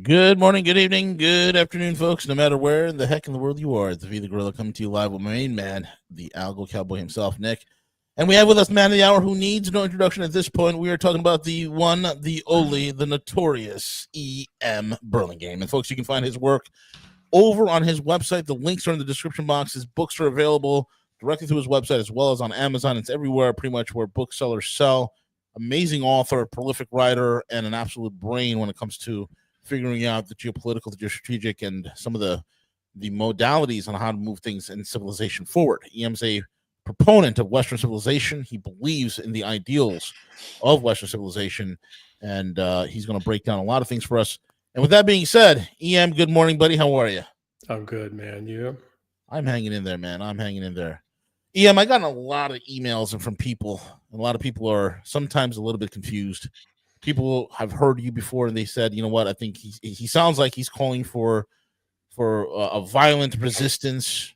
Good morning, good evening, good afternoon, folks. No matter where in the heck in the world you are, it's the V the Gorilla coming to you live with my main man, the Algo Cowboy himself, Nick. And we have with us man of the hour who needs no introduction at this point. We are talking about the one, the only, the notorious EM Burlingame. And folks, you can find his work over on his website. The links are in the description box. His books are available directly through his website as well as on Amazon. It's everywhere, pretty much where booksellers sell. Amazing author, prolific writer, and an absolute brain when it comes to figuring out the geopolitical, the geostrategic, and some of the modalities on how to move things in civilization forward. EM's a proponent of Western civilization. He believes in the ideals of Western civilization, and he's going to break down a lot of things for us. And with that being said, EM, good morning, buddy. How are you? I'm good, man. You? I'm hanging in there, man. I'm hanging in there. EM, I got a lot of emails from people. A lot of people are sometimes a little bit confused. People have heard you before, and they said, you know what? I think he sounds like he's calling for a violent resistance.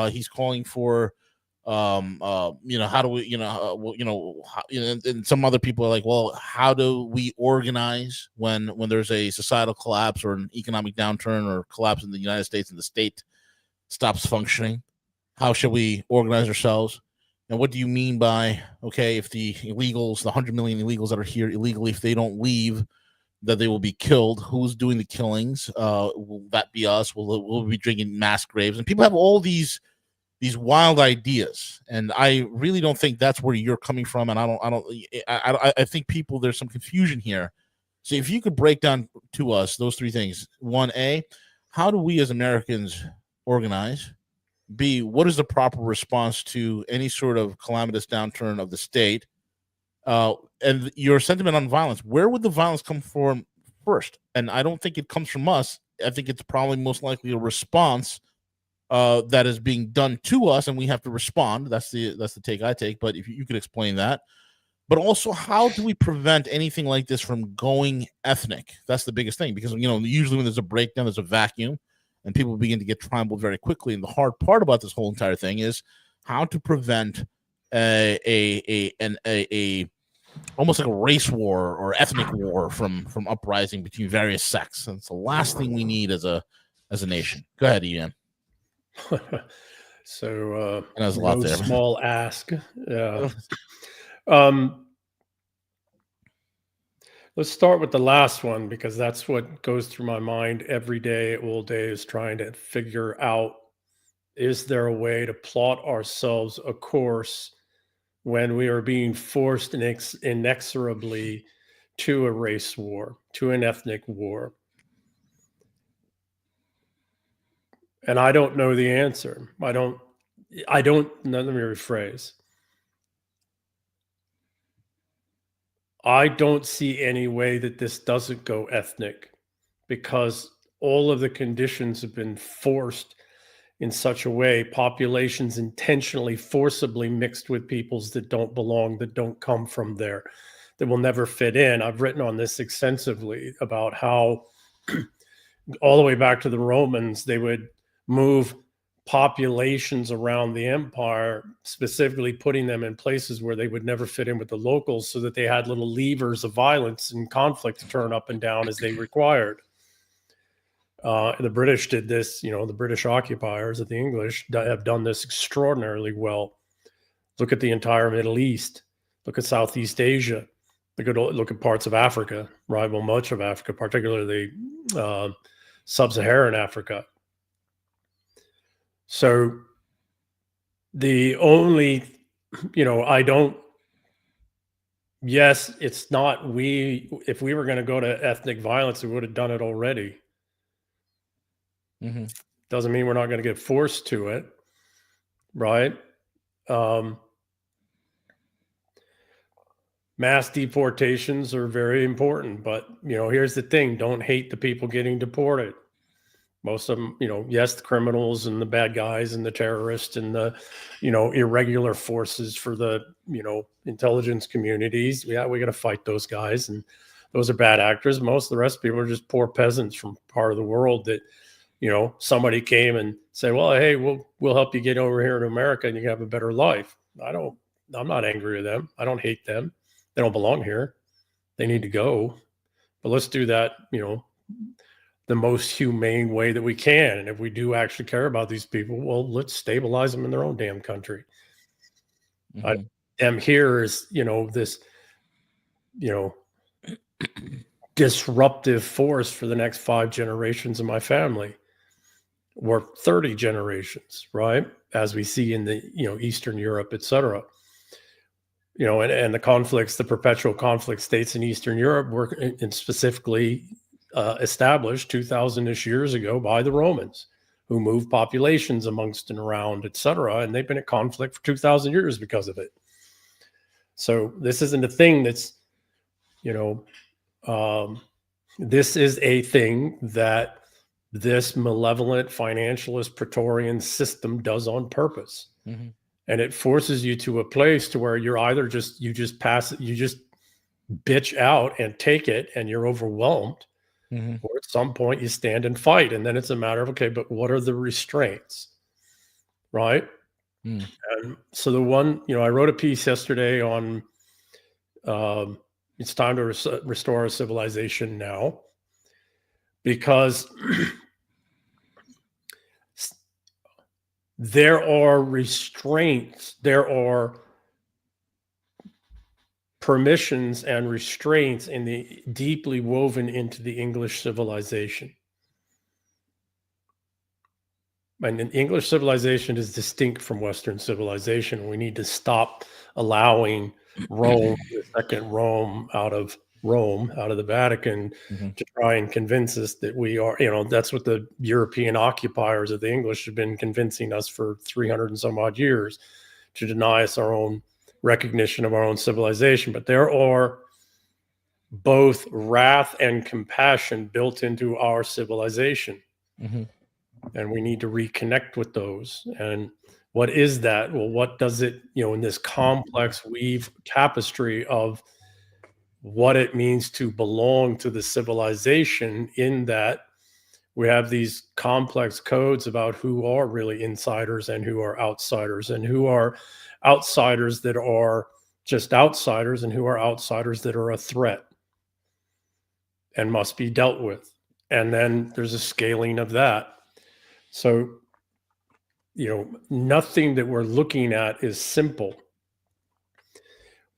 He's calling for, how do we, and some other people are like, well, how do we organize when there's a societal collapse or an economic downturn or collapse in the United States and the state stops functioning? How should we organize ourselves? And what do you mean by, okay, if the illegals, the 100 million illegals that are here illegally, if they don't leave, that they will be killed? Who's doing the killings? Will that be us? Will we be digging mass graves? And people have all these wild ideas, and I really don't think that's where you're coming from. And I think there's some confusion here. So if you could break down to us those three things: 1A, how do we as Americans organize? B, what is the proper response to any sort of calamitous downturn of the state? And your sentiment on violence, where would the violence come from first? And I don't think it comes from us. I think it's probably most likely a response that is being done to us, and we have to respond. That's the take I take. But if you could explain that. But also, how do we prevent anything like this from going ethnic? That's the biggest thing, because usually when there's a breakdown, there's a vacuum, and people begin to get tribal very quickly. And the hard part about this whole entire thing is how to prevent a almost like a race war or ethnic war from uprising between various sects. And it's the last thing we need as a nation. Go ahead, Ian. So there's a lot there. Small ask. Let's start with the last one, because that's what goes through my mind every day, all day, is trying to figure out, is there a way to plot ourselves a course when we are being forced inexorably to a race war, to an ethnic war? And I don't know the answer. Let me rephrase. I don't see any way that this doesn't go ethnic, because all of the conditions have been forced in such a way, populations intentionally, forcibly mixed with peoples that don't belong, that don't come from there, that will never fit in. I've written on this extensively about how all the way back to the Romans, they would move populations around the empire, specifically putting them in places where they would never fit in with the locals, so that they had little levers of violence and conflict to turn up and down as they required. The British did this, the British occupiers of the English have done this extraordinarily well. Look at the entire Middle East. Look at Southeast Asia. Look at parts of Africa, right? Well, much of Africa, particularly sub-Saharan Africa. So the only, yes, it's not if we were going to go to ethnic violence, we would have done it already. Mm-hmm. Doesn't mean we're not going to get forced to it, right? Mass deportations are very important, but, here's the thing. Don't hate the people getting deported. Most of them, yes, the criminals and the bad guys and the terrorists and the, irregular forces for the, intelligence communities. Yeah, we got to fight those guys, and those are bad actors. Most of the rest of people are just poor peasants from part of the world that, somebody came and said, well, hey, we'll help you get over here to America and you can have a better life. I'm not angry with them. I don't hate them. They don't belong here. They need to go. But let's do that, the most humane way that we can. And if we do actually care about these people, well, let's stabilize them in their own damn country. I am here is, this, disruptive force for the next 5 generations of my family, or 30 generations, right? As we see in the, Eastern Europe, et cetera. And the conflicts, the perpetual conflict states in Eastern Europe were specifically established 2,000-ish years ago by the Romans, who moved populations amongst and around, et cetera. And they've been at conflict for 2,000 years because of it. So this isn't a thing that's, this is a thing that this malevolent financialist Praetorian system does on purpose. Mm-hmm. And it forces you to a place to where you're either you just pass it, you just bitch out and take it and you're overwhelmed. Mm-hmm. Or at some point you stand and fight. And then it's a matter of, okay, but what are the restraints? Right. Mm. And so the one, I wrote a piece yesterday on it's time to restore our civilization now, because there are restraints, there are permissions and restraints deeply woven into the English civilization. And English civilization is distinct from Western civilization. We need to stop allowing Rome, the second Rome, out of the Vatican, mm-hmm. to try and convince us that we are, that's what the European occupiers of the English have been convincing us for 300 and some odd years, to deny us our own recognition of our own civilization. But there are both wrath and compassion built into our civilization. Mm-hmm. And we need to reconnect with those. And what is that? Well, what does it, in this complex weave tapestry of what it means to belong to the civilization, in that we have these complex codes about who are really insiders and who are outsiders, and who are outsiders that are just outsiders, and who are outsiders that are a threat and must be dealt with. And then there's a scaling of that. So, nothing that we're looking at is simple.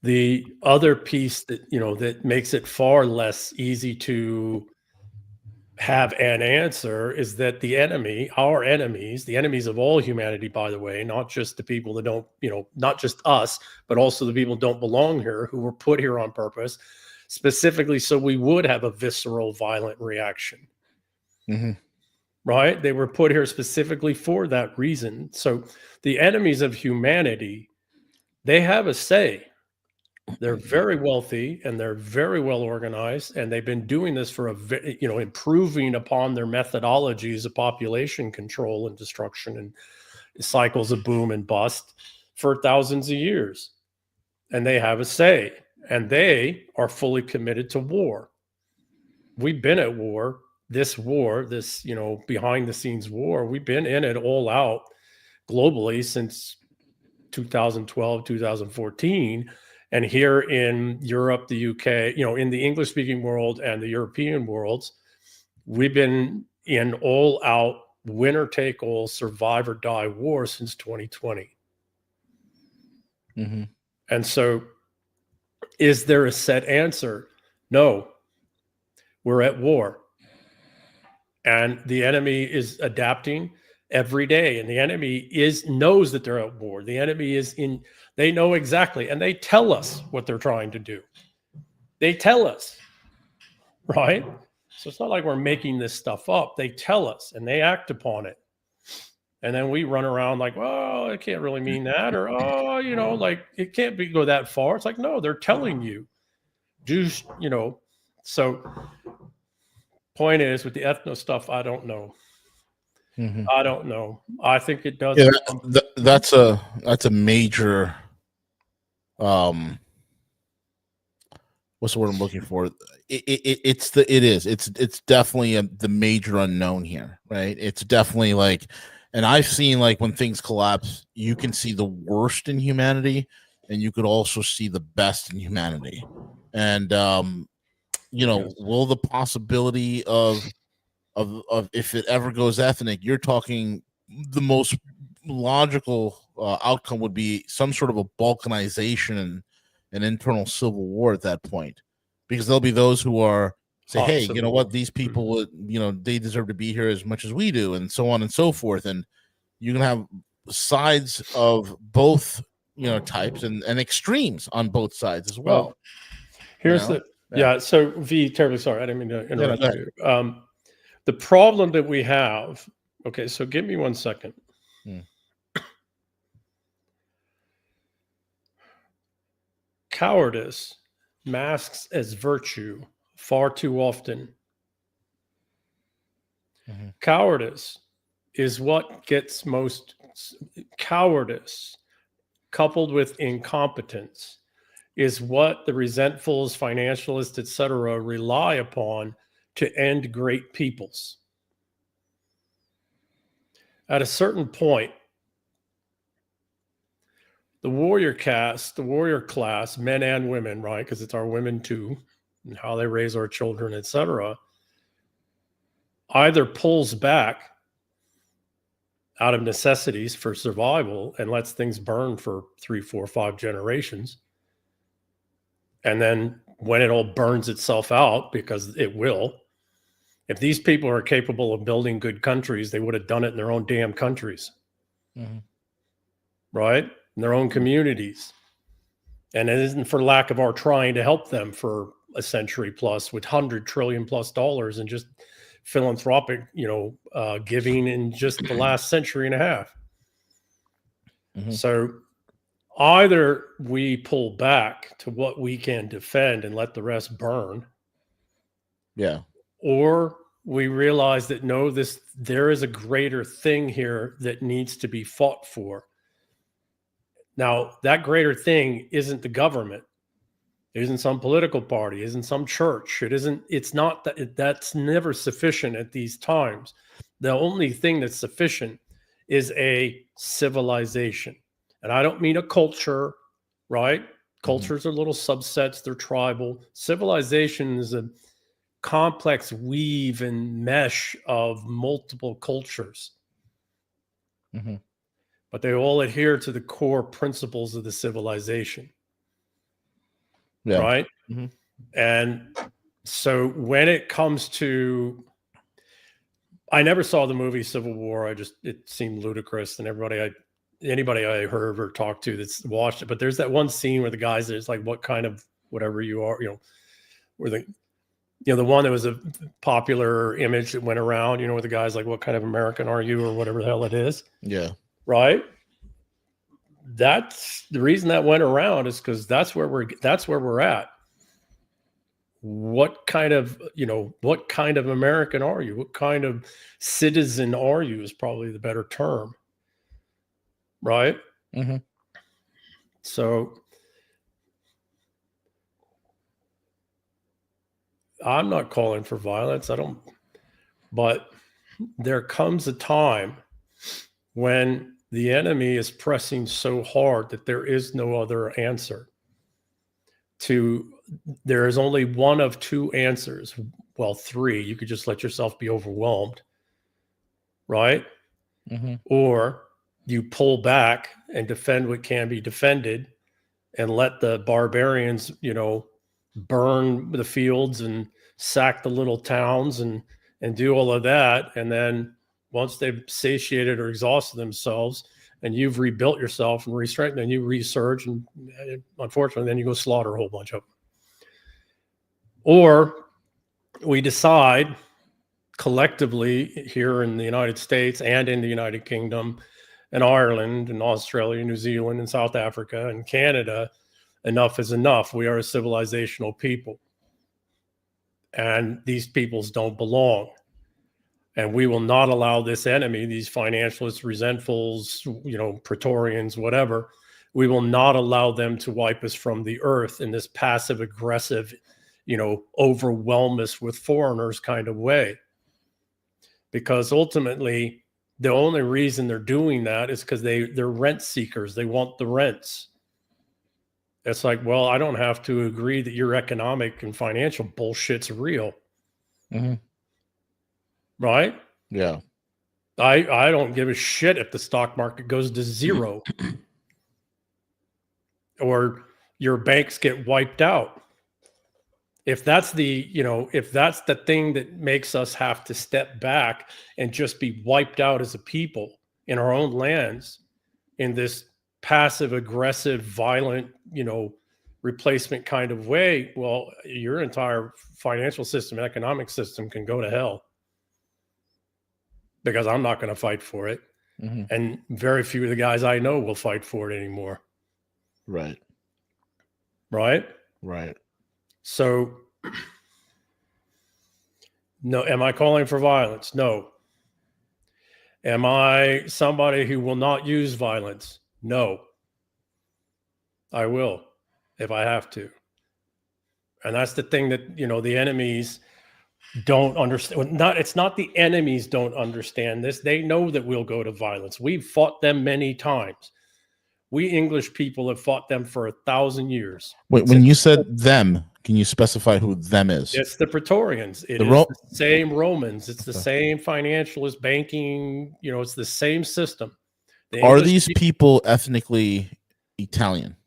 The other piece that, that makes it far less easy to have an answer, is that the enemy, our enemies, the enemies of all humanity, by the way, not just the people that don't, not just us, but also the people who don't belong here, who were put here on purpose, specifically so we would have a visceral, violent reaction. Mm-hmm. Right? They were put here specifically for that reason. So the enemies of humanity, they have a say. They're very wealthy and they're very well organized, and they've been doing this for improving upon their methodologies of population control and destruction and cycles of boom and bust for thousands of years. And they have a say, and they are fully committed to war. We've been at war. This behind the scenes war, we've been in it all out globally since 2012, 2014. And here in Europe, the UK, in the English speaking world and the European worlds, we've been in all out winner take all, survive or die war since 2020. Mm-hmm. And so is there a set answer? No, we're at war. And the enemy is adapting every day. And the enemy knows that they're at war. The enemy they know exactly. And they tell us what they're trying to do. They tell us, right? So it's not like we're making this stuff up. They tell us and they act upon it. And then we run around like, well, it can't really mean that. Or, like it can't go that far. It's like, no, they're telling you. So point is, with the ethno stuff, I don't know. Mm-hmm. I don't know. I think it does. Yeah, that's a major. What's the word I'm looking for? It's definitely the major unknown here, right? It's definitely like, and I've seen like when things collapse, you can see the worst in humanity, and you could also see the best in humanity, and will the possibility of of if it ever goes ethnic, you're talking the most logical outcome would be some sort of a balkanization and an internal civil war at that point, because there'll be those who are say, hey, you know what, these people would, you know, they deserve to be here as much as we do, and so on and so forth. And you can have sides of both, you know, types and extremes on both sides as well. Here's so V, terribly sorry, I didn't mean to interrupt you. The problem that we have, okay, so give me 1 second. Cowardice masks as virtue far too often. Cowardice is what gets most, cowardice coupled with incompetence is what the resentfuls, financialists, etc., rely upon to end great peoples. At a certain point, the warrior caste, the warrior class, men and women, right? Because it's our women too, and how they raise our children, etc., either pulls back out of necessities for survival and lets things burn for 3, 4, 5 generations. And then when it all burns itself out, because it will, if these people are capable of building good countries, they would have done it in their own damn countries, right? In their own communities. And it isn't for lack of our trying to help them for a century plus with $100 trillion plus and just philanthropic, giving in just the last century and a half. So either we pull back to what we can defend and let the rest burn. Yeah. Or we realize that no, there is a greater thing here that needs to be fought for. Now, that greater thing isn't the government. It isn't some political party, isn't some church. It's not that, that's never sufficient at these times. The only thing that's sufficient is a civilization. And I don't mean a culture, right? Cultures are little subsets, they're tribal. Civilization is a complex weave and mesh of multiple cultures. But they all adhere to the core principles of the civilization. Yeah. Right? And so when it comes to, I never saw the movie Civil War. It seemed ludicrous, and anybody I heard or talked to that's watched it, but there's that one scene where the guys, it's like, what kind of whatever you are, where the one that was a popular image that went around, where the guy's like, what kind of American are you, or whatever the hell it is. Yeah. Right. That's the reason that went around, is because that's where we're at. What kind of American are you? What kind of citizen are you is probably the better term. Right. So I'm not calling for violence. But there comes a time when the enemy is pressing so hard that there is no other answer. There is only one of two answers. Well, three. You could just let yourself be overwhelmed, right? Or you pull back and defend what can be defended, and let the barbarians, burn the fields and sack the little towns and do all of that. And then once they've satiated or exhausted themselves and you've rebuilt yourself and re-strengthened, and you resurge, and unfortunately then you go slaughter a whole bunch of them. Or we decide collectively here in the United States and in the United Kingdom and Ireland and Australia, New Zealand and South Africa and Canada, enough is enough. We are a civilizational people, and these peoples don't belong. And we will not allow this enemy, these financialists, resentfuls, Praetorians, whatever, we will not allow them to wipe us from the earth in this passive aggressive, overwhelm us with foreigners kind of way. Because ultimately, the only reason they're doing that is because they're rent seekers. They want the rents. It's like, well, I don't have to agree that your economic and financial bullshit's real. right? Yeah. I don't give a shit if the stock market goes to zero or your banks get wiped out. If that's if that's the thing that makes us have to step back and just be wiped out as a people in our own lands in this passive aggressive violent replacement kind of way, well, your entire financial system, economic system can go to hell, because I'm not going to fight for it. Mm-hmm. And very few of the guys I know will fight for it anymore. Right. Right. So no, am I calling for violence? No. Am I somebody who will not use violence? No. I will if I have to. And that's the thing that, the enemies don't understand. It's not the enemies don't understand this. They know that we'll go to violence. We've fought them many times. We English people have fought them for 1,000 years. Wait, when you said them, can you specify who them is? It's the Praetorians. It is the same Romans. It's the same financialist banking. It's the same system. Are these people ethnically Italian?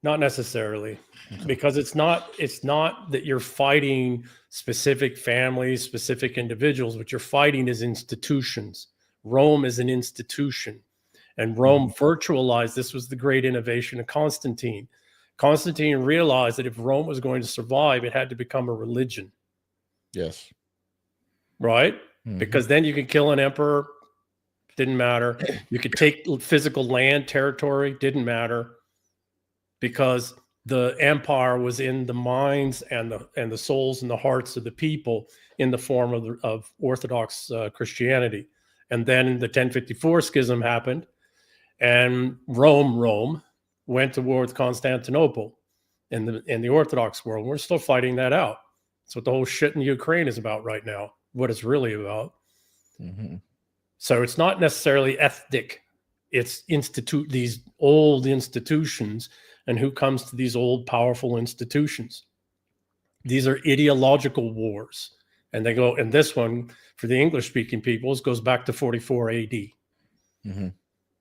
Not necessarily, because it's not that you're fighting specific families, specific individuals. What you're fighting is institutions. Rome is an institution, and Rome virtualized. This was the great innovation of Constantine. Constantine realized that if Rome was going to survive, it had to become a religion. Yes. Right? Mm-hmm. Because then you could kill an emperor, didn't matter. You could take physical land, territory, didn't matter. Because the empire was in the minds and the souls and the hearts of the people in the form of Orthodox Christianity. And then the 1054 schism happened, and Rome went towards Constantinople in the Orthodox world. We're still fighting that out. That's what the whole shit in Ukraine is about right now, what it's really about. Mm-hmm. So it's not necessarily ethnic. It's these old institutions. And who comes to these old, powerful institutions? These are ideological wars. And they go, and this one, for the English-speaking peoples, goes back to 44 AD. Mm-hmm.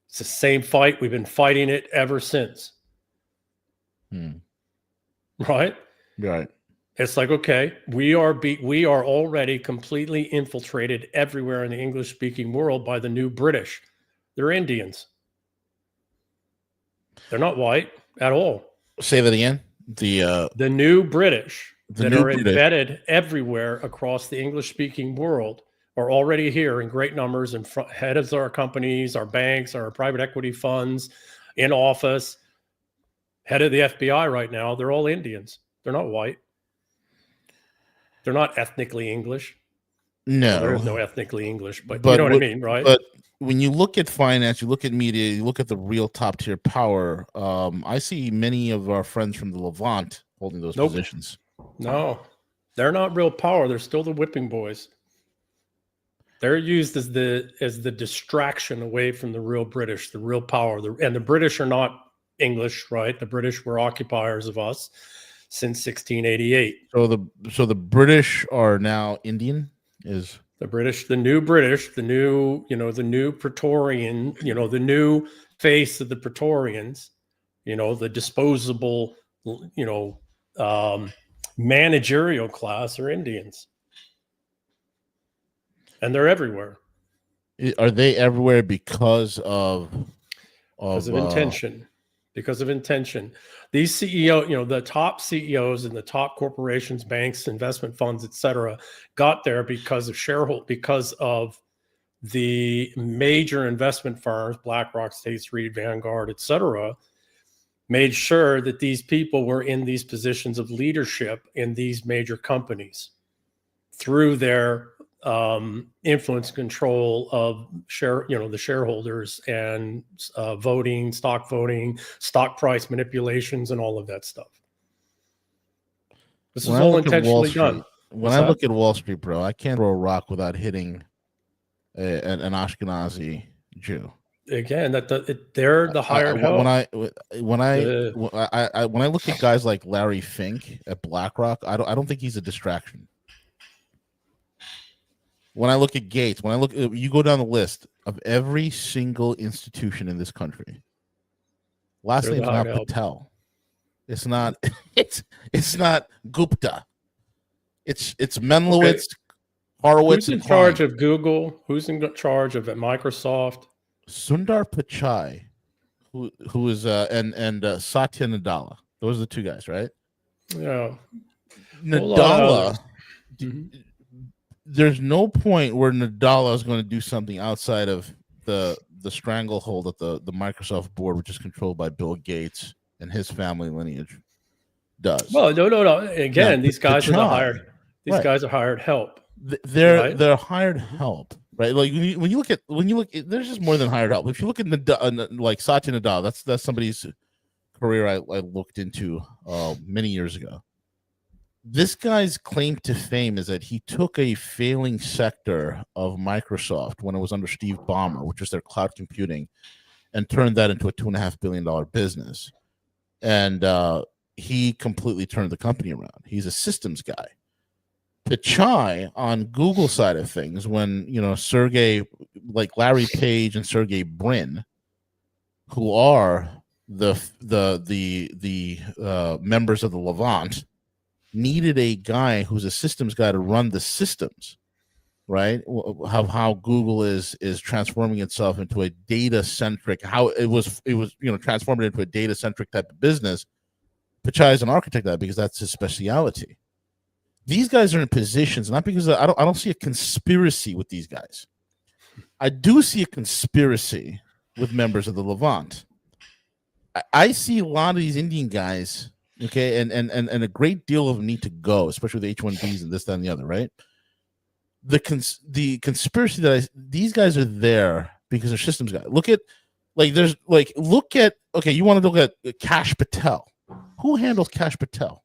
It's the same fight. We've been fighting it ever since. Right? Right. It's like, okay, we are already completely infiltrated everywhere in the English-speaking world by the new British. They're Indians. They're not white at all. Say that again. The new British that are embedded everywhere across the English-speaking world are already here in great numbers, and head of our companies, our banks, our private equity funds, in office, head of the FBI right now. They're all Indians. They're not white. They're not ethnically English. No, well, there is no ethnically English, but you know what I mean, right? But when you look at finance, you look at media, you look at the real top tier power. I see many of our friends from the Levant holding those positions. No, they're not real power. They're still the whipping boys. They're used as the distraction away from the real British, the real power. And the British are not English, right? The British were occupiers of us since 1688. So the British are now Indian. Is the British, the new Praetorian, the new face of the Praetorians, the disposable, managerial class are Indians. And they're everywhere. Are they everywhere because of intention? Because of intention. These CEO, the top CEOs and the top corporations, banks, investment funds, etc., got there because of the major investment firms, BlackRock, State Street, Vanguard, etc., made sure that these people were in these positions of leadership in these major companies through their influence and control of the shareholders and voting, stock price manipulations, and all of that stuff. This is all intentionally done. When I look at Wall Street, bro, I can't throw a rock without hitting an Ashkenazi Jew. Again, they're the hired help. When I look at guys like Larry Fink at BlackRock, I don't think he's a distraction. when I look at Gates, you go down the list of every single institution in this country. Last They're the name's hired not help. Patel. It's not. It's not Gupta. It's Menlowitz, Horowitz, Who's in and Klein. charge of Google? Who's in charge of Microsoft? Sundar Pichai, who is and Satya Nadella. Those are the two guys, right? Yeah. Nadella. Mm-hmm. There's no point where Nadella is going to do something outside of the stranglehold at the Microsoft board, which is controlled by Bill Gates and his family lineage. Does well, no. Again, these guys are the hired. These guys are hired help. They're hired help, right? Like when you look at there's just more than hired help. If you look at like Satya Nadella, that's somebody's career I looked into many years ago. This guy's claim to fame is that he took a failing sector of Microsoft when it was under Steve Ballmer, which was their cloud computing, and turned that into a $2.5 billion business. And he completely turned the company around. He's a systems guy. Pichai on Google side of things, when Sergey, like Larry Page and Sergey Brin, who are the members of the Levant, needed a guy who's a systems guy to run the systems, right? How Google is transforming itself into a data centric, how it was transformed into a data centric type of business. Pichai is an architect of that because that's his specialty. These guys are in positions, not because I don't see a conspiracy with these guys. I do see a conspiracy with members of the Levant. I see a lot of these Indian guys, okay, and a great deal of them need to go, especially with H-1Bs and this, that, and the other, right? The conspiracy that these guys are there because they're systems guys. Look at okay, you want to look at Kash Patel. Who handles Kash Patel?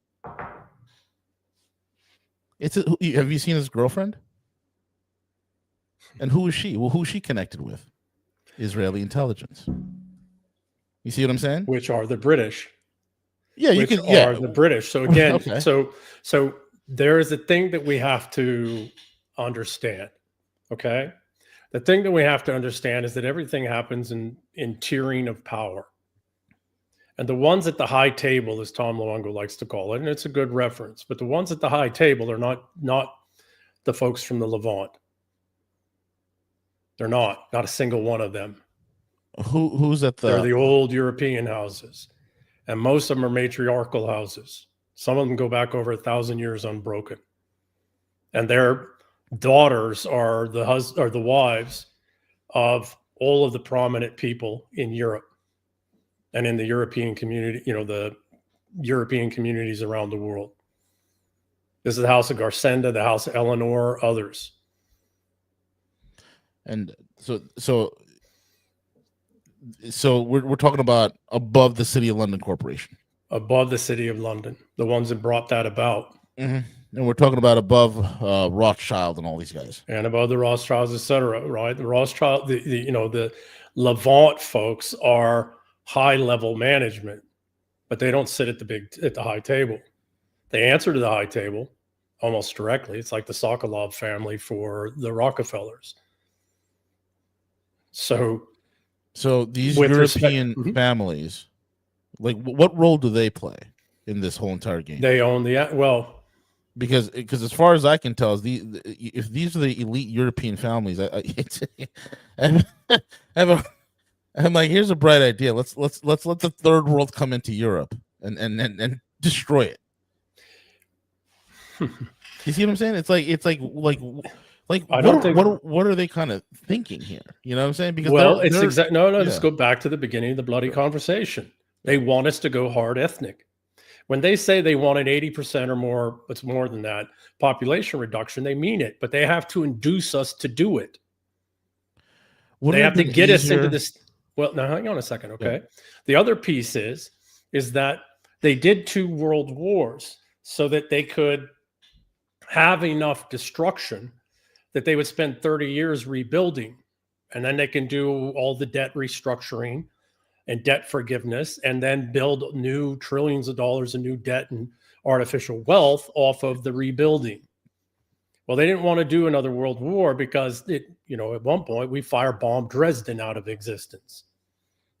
Have you seen his girlfriend? And who is she? Well, who is she connected with? Israeli intelligence. You see what I'm saying? Which are the British. Yeah, you can. Yeah, are the British. So again, okay. so there is a thing that we have to understand. Okay, the thing that we have to understand is that everything happens in tiering of power, and the ones at the high table, as Tom Luongo likes to call it, and it's a good reference. But the ones at the high table are not the folks from the Levant. They're not a single one of them. Who's at the? They're the old European houses, and most of them are matriarchal houses. Some of them go back over 1,000 years unbroken, and their daughters are the wives of all of the prominent people in Europe and in the European community. The European communities around the world. This is the house of Garsenda, the house of Eleanor, others. And so we're talking about above the City of London Corporation. Above the City of London, the ones that brought that about. Mm-hmm. And we're talking about above Rothschild and all these guys. And above the Rothschilds, et cetera, right? The Rothschild, the Levant folks are high-level management, but they don't sit at the high table. They answer to the high table almost directly. It's like the Sokolov family for the Rockefellers. So these European families, like, what role do they play in this whole entire game? They own because as far as I can tell, if these are the elite European families, I'm like, here's a bright idea. Let's let the third world come into Europe and destroy it. You see what I'm saying? It's like what are they kind of thinking here? You know what I'm saying? Because let's go back to the beginning of the bloody conversation. They want us to go hard ethnic. When they say they want an 80% or more, it's more than that, population reduction, they mean it, but they have to induce us to do it. They have to get us into this. Well, now hang on a second, okay? Yeah. The other piece is that they did 2 world wars so that they could have enough destruction that they would spend 30 years rebuilding, and then they can do all the debt restructuring and debt forgiveness, and then build new trillions of dollars of new debt and artificial wealth off of the rebuilding. Well, they didn't want to do another world war because at one point we firebombed Dresden out of existence.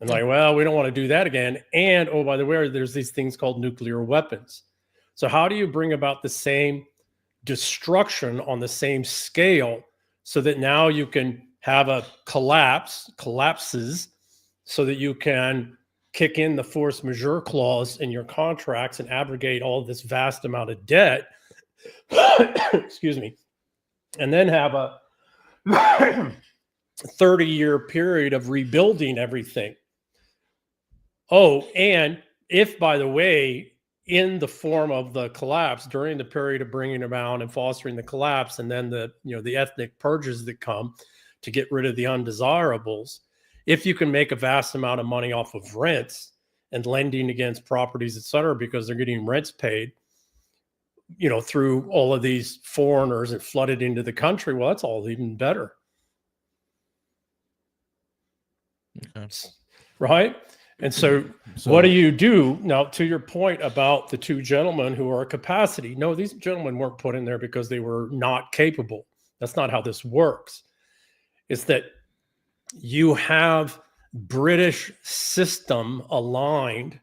And like, well, we don't want to do that again. And, oh, by the way, there's these things called nuclear weapons. So how do you bring about the same destruction on the same scale so that now you can have a collapses, so that you can kick in the force majeure clause in your contracts and abrogate all this vast amount of debt, excuse me, and then have a 30-year period of rebuilding everything. Oh, and if, by the way, in the form of the collapse, during the period of bringing around and fostering the collapse, and then the ethnic purges that come to get rid of the undesirables, if you can make a vast amount of money off of rents and lending against properties, et cetera, because they're getting rents paid, through all of these foreigners that flooded into the country, well, that's all even better. Okay. Right? And so what do you do now, to your point about the two gentlemen who are capacity? No, these gentlemen weren't put in there because they were not capable. That's not how this works. It's that you have British system aligned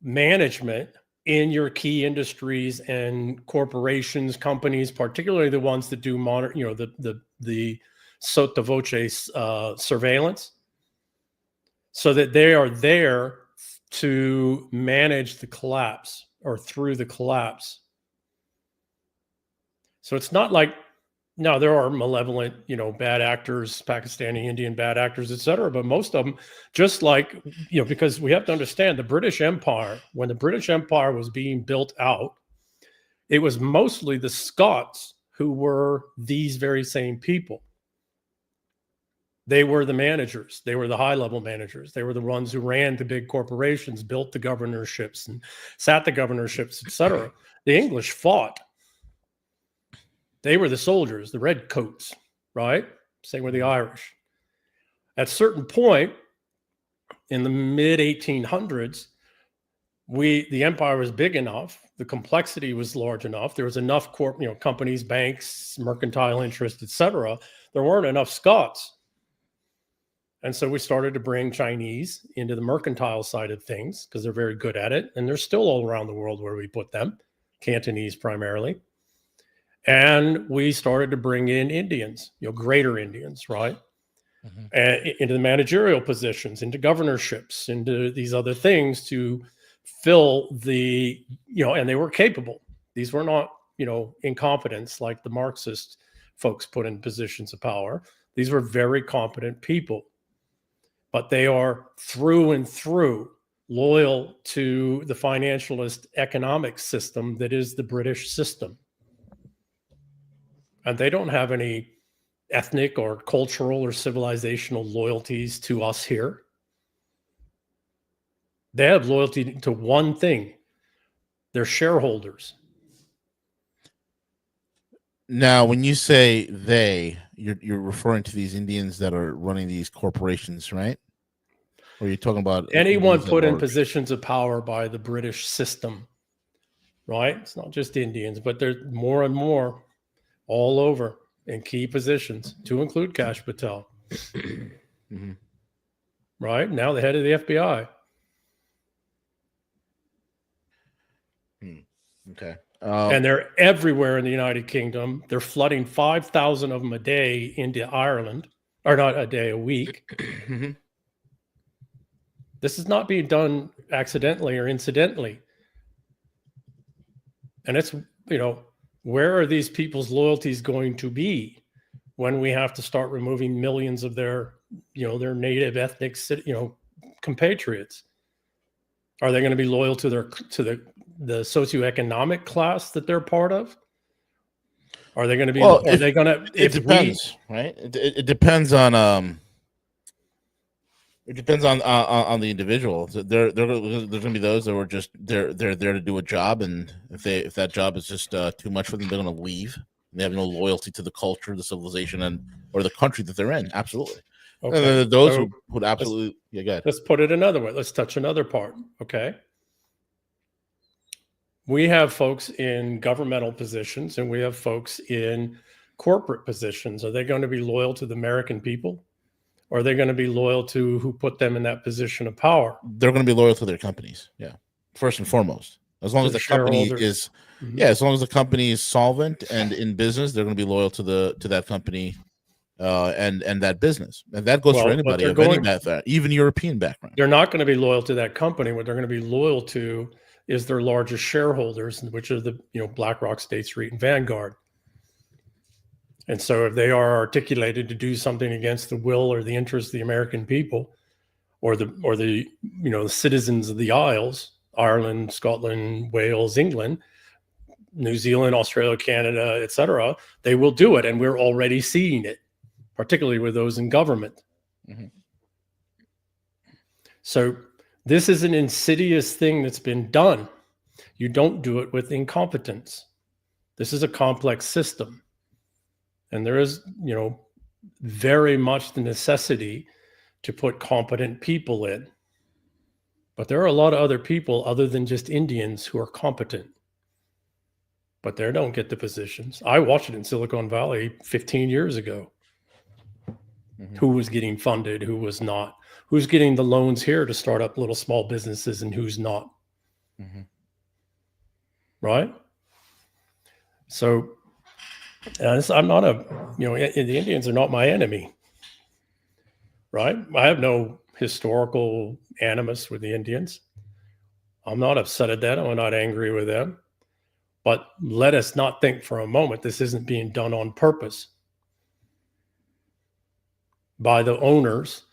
management in your key industries and corporations, companies, particularly the ones that do the sotto voce surveillance, so that they are there to manage the collapse or through the collapse. So it's not like, now there are malevolent, bad actors, Pakistani, Indian bad actors, et cetera, but most of them, just like, because we have to understand the British Empire, when the British Empire was being built out, it was mostly the Scots who were these very same people. They were the managers. They were the high-level managers. They were the ones who ran the big corporations, built the governorships, and sat the governorships, et cetera. The English fought. They were the soldiers, the red coats, right? Same with the Irish. At a certain point in the mid-1800s, the empire was big enough, the complexity was large enough, there was enough companies, banks, mercantile interests, et cetera. There weren't enough Scots. And so we started to bring Chinese into the mercantile side of things because they're very good at it. And they're still all around the world where we put them, Cantonese primarily. And we started to bring in Indians, greater Indians, right? Mm-hmm. And into the managerial positions, into governorships, into these other things to fill the, and they were capable. These were not, incompetents like the Marxist folks put in positions of power. These were very competent people. But they are through and through loyal to the financialist economic system that is the British system. And they don't have any ethnic or cultural or civilizational loyalties to us here. They have loyalty to one thing. They're shareholders. Now, when you say they, you're referring to these Indians that are running these corporations, right? Or you're talking about anyone put in positions of power by the British system, right? It's not just Indians, but there's more and more all over in key positions, to include Kash Patel. Mm-hmm. Right? Now the head of the FBI. Okay. And they're everywhere in the United Kingdom. They're flooding 5,000 of them a day into Ireland, or not a day, a week. Mm-hmm. This is not being done accidentally or incidentally. And it's, where are these people's loyalties going to be when we have to start removing millions of their native ethnic, compatriots? Are they going to be loyal to the socioeconomic class that they're part of? Are they going to be? Well, are they going to? It depends, right? It depends on It depends on the individual. There's going to be those that were just they're there to do a job, and if that job is just too much for them, they're going to leave. They have no loyalty to the culture, the civilization, or the country that they're in. Absolutely. Okay. Those who would absolutely go ahead. Let's put it another way. Let's touch another part. Okay. We have folks in governmental positions and we have folks in corporate positions. Are they going to be loyal to the American people? Or are they going to be loyal to who put them in that position of power? They're going to be loyal to their companies. Yeah. First and foremost, as long as the company is, as long as the company is solvent and in business, they're going to be loyal to that company and that business. And that goes for anybody of any background, even European background. They're not going to be loyal to that company. What they're going to be loyal to is their largest shareholders, which are the BlackRock, State Street, and Vanguard. And so if they are articulated to do something against the will or the interest of the American people or the citizens of the Isles, Ireland, Scotland, Wales, England, New Zealand, Australia, Canada, etc., they will do it. And we're already seeing it, particularly with those in government. Mm-hmm. So this is an insidious thing that's been done. You don't do it with incompetence. This is a complex system. And there is, very much the necessity to put competent people in. But there are a lot of other people other than just Indians who are competent. But they don't get the positions. I watched it in Silicon Valley 15 years ago. Mm-hmm. Who was getting funded, who was not. Who's getting the loans here to start up little small businesses and who's not. Mm-hmm. Right? So I'm not the Indians are not my enemy, right? I have no historical animus with the Indians. I'm not upset at that. I'm not angry with them. But let us not think for a moment this isn't being done on purpose by the owners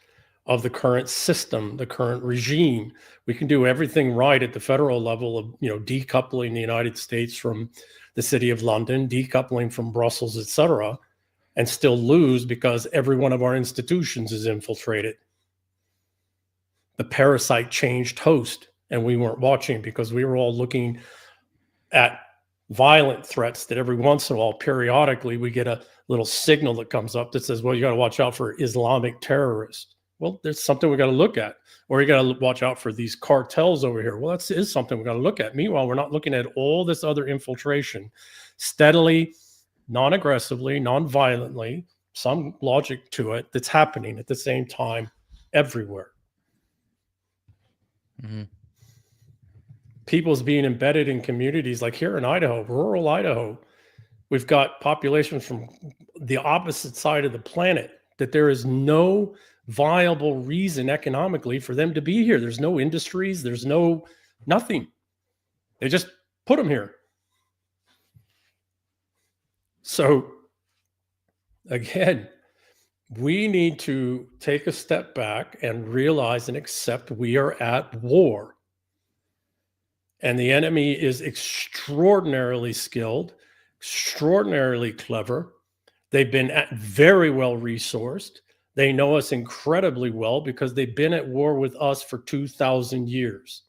of the current system, the current regime. We can do everything right at the federal level of, decoupling the United States from the city of London, decoupling from Brussels, etc., and still lose because every one of our institutions is infiltrated. The parasite changed host, and we weren't watching because we were all looking at violent threats that every once in a while, periodically, we get a little signal that comes up that says, well, you got to watch out for Islamic terrorists. Well, there's something we got to look at. Or you got to watch out for these cartels over here. Well, that is something we got to look at. Meanwhile, we're not looking at all this other infiltration steadily, non-aggressively, non-violently, some logic to it that's happening at the same time everywhere. Mm-hmm. People's being embedded in communities like here in Idaho, rural Idaho. We've got populations from the opposite side of the planet that there is no viable reason economically for them to be here. There's no industries. There's nothing. They just put them here. So again, we need to take a step back and realize and accept we are at war. And the enemy is extraordinarily skilled, extraordinarily clever. They've been very well resourced. They know us incredibly well because they've been at war with us for 2,000 years.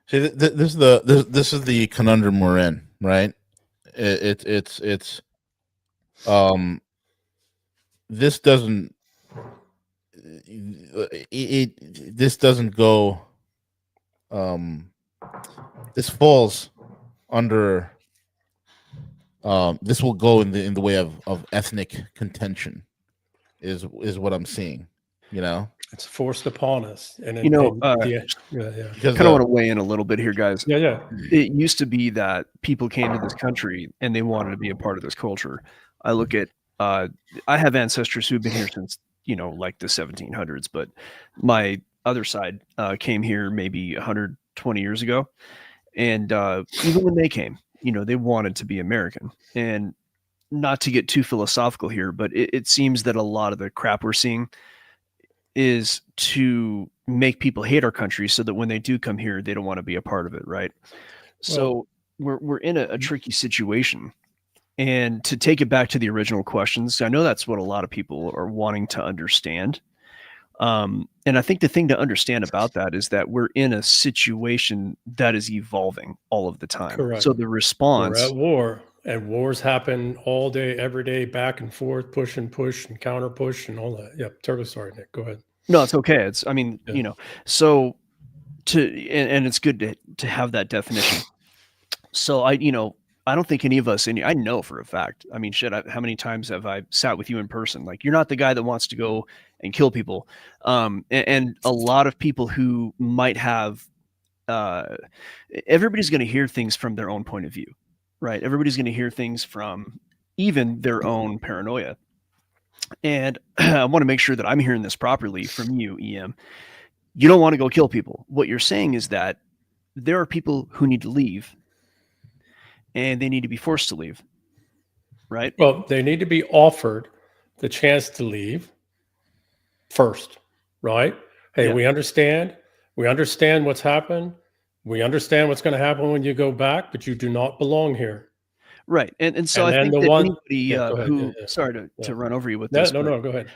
See, this is the conundrum we're in, right? This doesn't go. This falls under. This will go in the way of ethnic contention, is what I'm seeing. It's forced upon us, and I kind of want to weigh in a little bit here, guys. Yeah. It used to be that people came to this country and they wanted to be a part of this culture. I look at, I have ancestors who've been here since like the 1700s, but my other side came here maybe 120 years ago, and even when they came, they wanted to be American. And not to get too philosophical here, but it seems that a lot of the crap we're seeing is to make people hate our country so that when they do come here, they don't want to be a part of it, right? So we're in a tricky situation. And to take it back to the original questions, I know that's what a lot of people are wanting to understand. And I think the thing to understand about that is that we're in a situation that is evolving all of the time. Correct. So the response... We're at war. and wars happen all day, every day, back and forth, push and counter push and all that. Yeah, terribly sorry, Nick. Go ahead. No, it's okay. It's, I mean, Yeah. so and it's good to have that definition. So I don't think any of us, I know for a fact, I mean, shit, how many times have I sat with you in person? Like, you're not the guy that wants to go and kill people. And a lot of people who might have, everybody's going to hear things from their own point of view, right? Everybody's going to hear things from even their own paranoia. And I want to make sure that I'm hearing this properly from you, EM. You don't want to go kill people. What you're saying is that there are people who need to leave, and they need to be forced to leave, right? Well, they need to be offered the chance to leave first, right? Hey, Yeah. we understand what's happened. We understand what's going to happen when you go back, but you do not belong here. Right. And so And I then think the that one- anybody Yeah, go ahead. who, Yeah. sorry Yeah. to run over you with No, this, no, but, no, go ahead.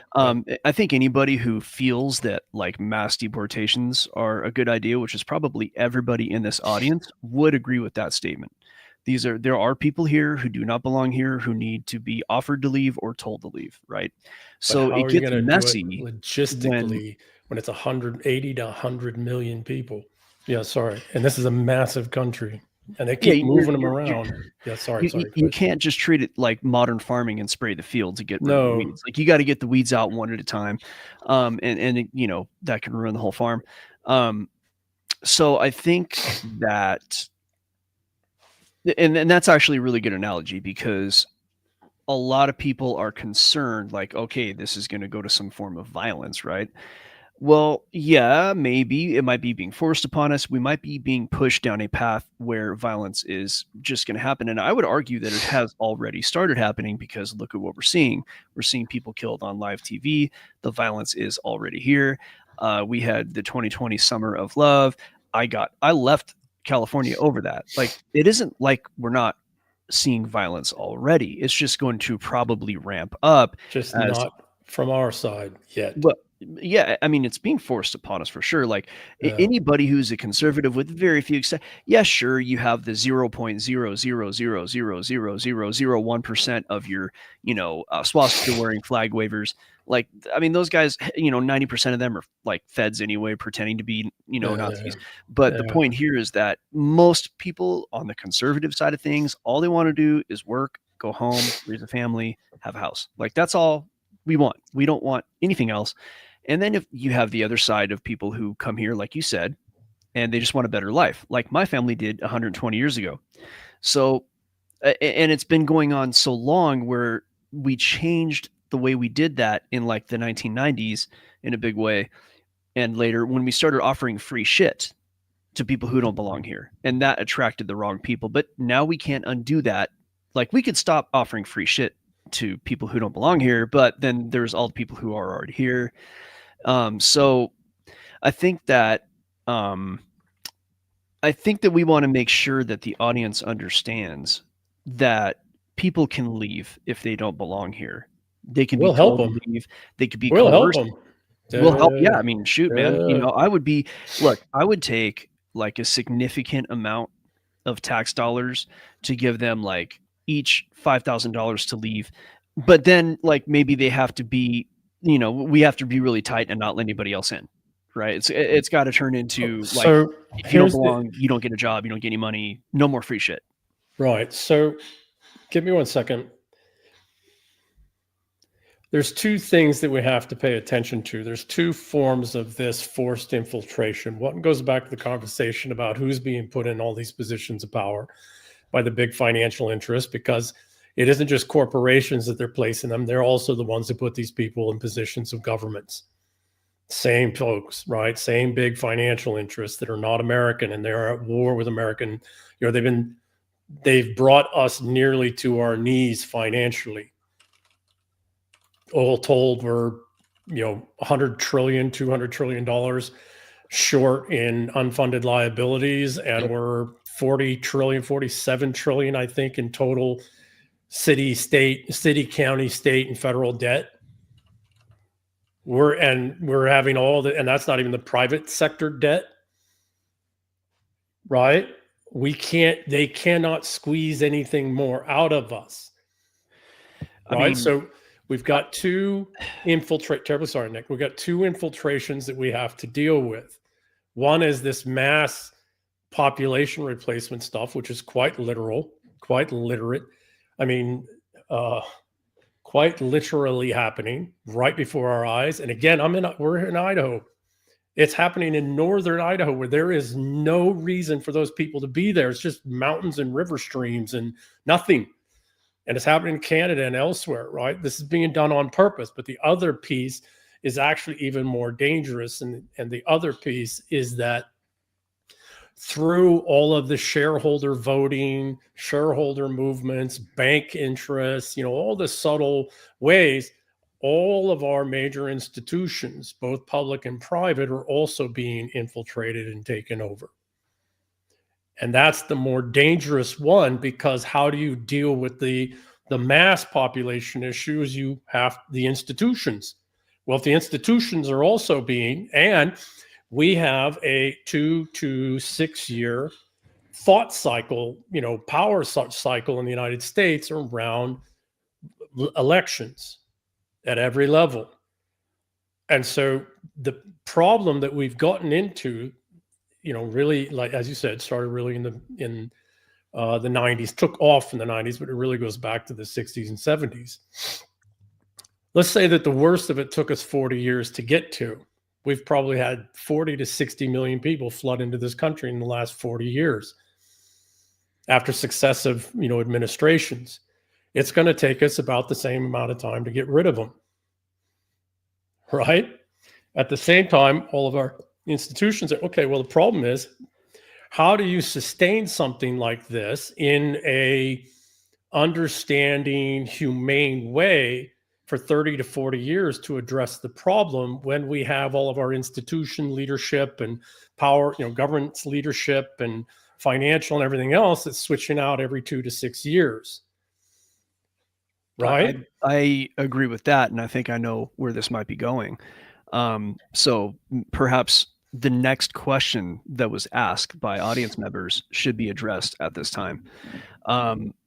I think anybody who feels that like mass deportations are a good idea, which is probably everybody in this audience, would agree with that statement. There are people here who do not belong here, who need to be offered to leave or told to leave, right? So But how it are you gets going to messy do it logistically when it's 180 to 100 million people? Yeah, sorry. And this is a massive country, and they keep moving them around. Yeah, sorry. You can't just treat it like modern farming and spray the field to get rid of the No. weeds. Like, you got to get the weeds out one at a time, and that can ruin the whole farm. So I think that, and that's actually a really good analogy, because a lot of people are concerned, like, okay, this is going to go to some form of violence, right? Well, yeah, maybe it might be being forced upon us. We might be being pushed down a path where violence is just going to happen. And I would argue that it has already started happening, because look at what we're seeing. We're seeing people killed on live TV. The violence is already here. We had the 2020 Summer of Love. I left California over that. Like, it isn't like we're not seeing violence already. It's just going to probably ramp up. Just not from our side yet. But yeah, I mean, it's being forced upon us for sure. Like, anybody who's a conservative, with very few exceptions, yeah, sure, you have the 0.000000001% of your, swastika wearing flag wavers. Like, I mean, those guys, 90% of them are like feds anyway, pretending to be, Nazis. But the point here is that most people on the conservative side of things, all they want to do is work, go home, raise a family, have a house. Like, that's all we want. We don't want anything else. And then if you have the other side of people who come here, like you said, and they just want a better life, like my family did 120 years ago. So, and it's been going on so long, where we changed the way we did that in like the 1990s in a big way. And later, when we started offering free shit to people who don't belong here, and that attracted the wrong people. But now we can't undo that. Like, we could stop offering free shit to people who don't belong here, but then there's all the people who are already here. So I think that we want to make sure that the audience understands that people can leave if they don't belong here. They can be told to leave. They could be coerced. We'll help. Yeah, I mean, shoot, man. I would take like a significant amount of tax dollars to give them like each $5,000 to leave. But then, like, maybe they have to be, we have to be really tight and not let anybody else in, right? It's got to turn into like, if you don't belong, you don't get a job, you don't get any money, no more free shit. Right. So give me 1 second. There's two things that we have to pay attention to. There's two forms of this forced infiltration. One goes back to the conversation about who's being put in all these positions of power by the big financial interests, because it isn't just corporations that they're placing them. They're also the ones that put these people in positions of governments. Same folks, right? Same big financial interests that are not American, and they're at war with American. They've brought us nearly to our knees financially. All told, we're, $100 trillion, $200 trillion short in unfunded liabilities, and we're 40 trillion, 47 trillion, I think, in total city, county, state, and federal debt. We're having all the, and that's not even the private sector debt, right? they cannot squeeze anything more out of us. Right. So we've got terribly sorry, Nick. We've got two infiltrations that we have to deal with. One is this mass population replacement stuff, which is quite literal, quite literate. I mean, quite literally happening right before our eyes. And again, we're in Idaho. It's happening in northern Idaho, where there is no reason for those people to be there. It's just mountains and river streams and nothing. And it's happening in Canada and elsewhere, right? This is being done on purpose. But the other piece is actually even more dangerous. And the other piece is that through all of the shareholder voting, shareholder movements, bank interests, all the subtle ways, all of our major institutions, both public and private, are also being infiltrated and taken over. And that's the more dangerous one, because how do you deal with the mass population issues? You have the institutions. Well, if the institutions are also and we have a 2 to 6 year thought cycle, power cycle in the United States around elections at every level. And so the problem that we've gotten into, really, like, as you said, started really in the 90s, took off in the 90s, but it really goes back to the 60s and 70s. Let's say that the worst of it took us 40 years to get to. We've probably had 40 to 60 million people flood into this country in the last 40 years after successive, administrations. It's going to take us about the same amount of time to get rid of them, right? At the same time, all of our institutions are, okay, well, the problem is, how do you sustain something like this in a understanding, humane way for 30 to 40 years to address the problem when we have all of our institution leadership and power, governance leadership and financial and everything else that's switching out every 2 to 6 years? Right? I agree with that, and I think I know where this might be going. So perhaps the next question that was asked by audience members should be addressed at this time.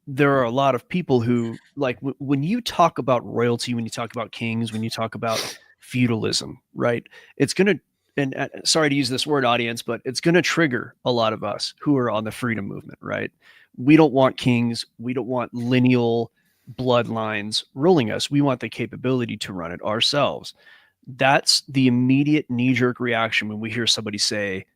There are a lot of people who, like, when you talk about royalty, when you talk about kings, when you talk about feudalism, right? It's going to, and sorry to use this word, audience, but it's going to trigger a lot of us who are on the freedom movement, right? We don't want kings. We don't want lineal bloodlines ruling us. We want the capability to run it ourselves. That's the immediate knee-jerk reaction when we hear somebody say,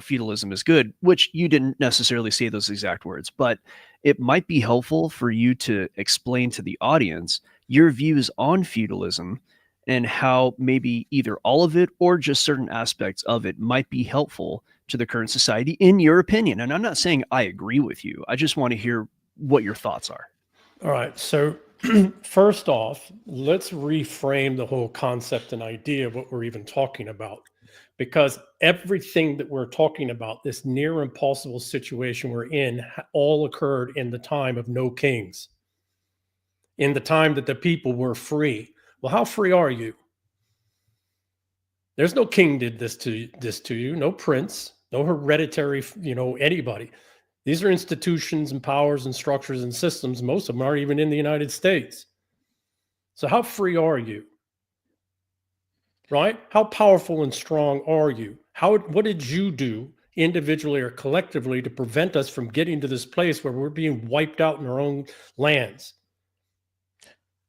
feudalism is good, which you didn't necessarily say those exact words, but it might be helpful for you to explain to the audience your views on feudalism and how maybe either all of it or just certain aspects of it might be helpful to the current society, in your opinion. And I'm not saying I agree with you. I just want to hear what your thoughts are. All right. So first off, let's reframe the whole concept and idea of what we're even talking about, because everything that we're talking about, this near impossible situation we're in, all occurred in the time of no kings, in the time that the people were free. Well, how free are you? There's no king did this to you, no prince, no hereditary, anybody. These are institutions and powers and structures and systems. Most of them aren't even in the United States. So how free are you? Right? How powerful and strong are you? What did you do individually or collectively to prevent us from getting to this place where we're being wiped out in our own lands?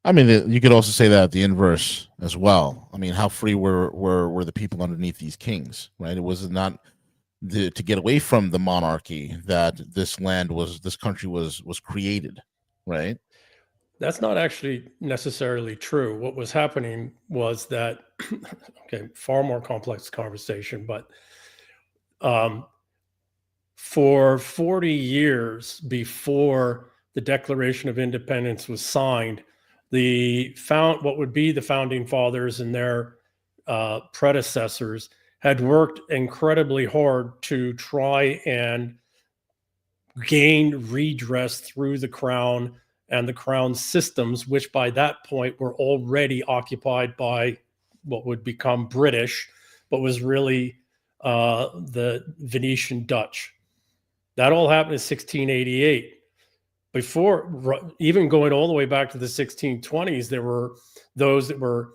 I mean, you could also say that the inverse as well. I mean, how free were the people underneath these kings, right? It was not to get away from the monarchy that this country was created, right? That's not actually necessarily true. What was happening was that, okay, far more complex conversation, but for 40 years before the Declaration of Independence was signed, what would be the founding fathers and their predecessors had worked incredibly hard to try and gain redress through the crown and the crown systems, which by that point were already occupied by what would become British, but was really the Venetian Dutch. That all happened in 1688. Before, even going all the way back to the 1620s, there were those that were,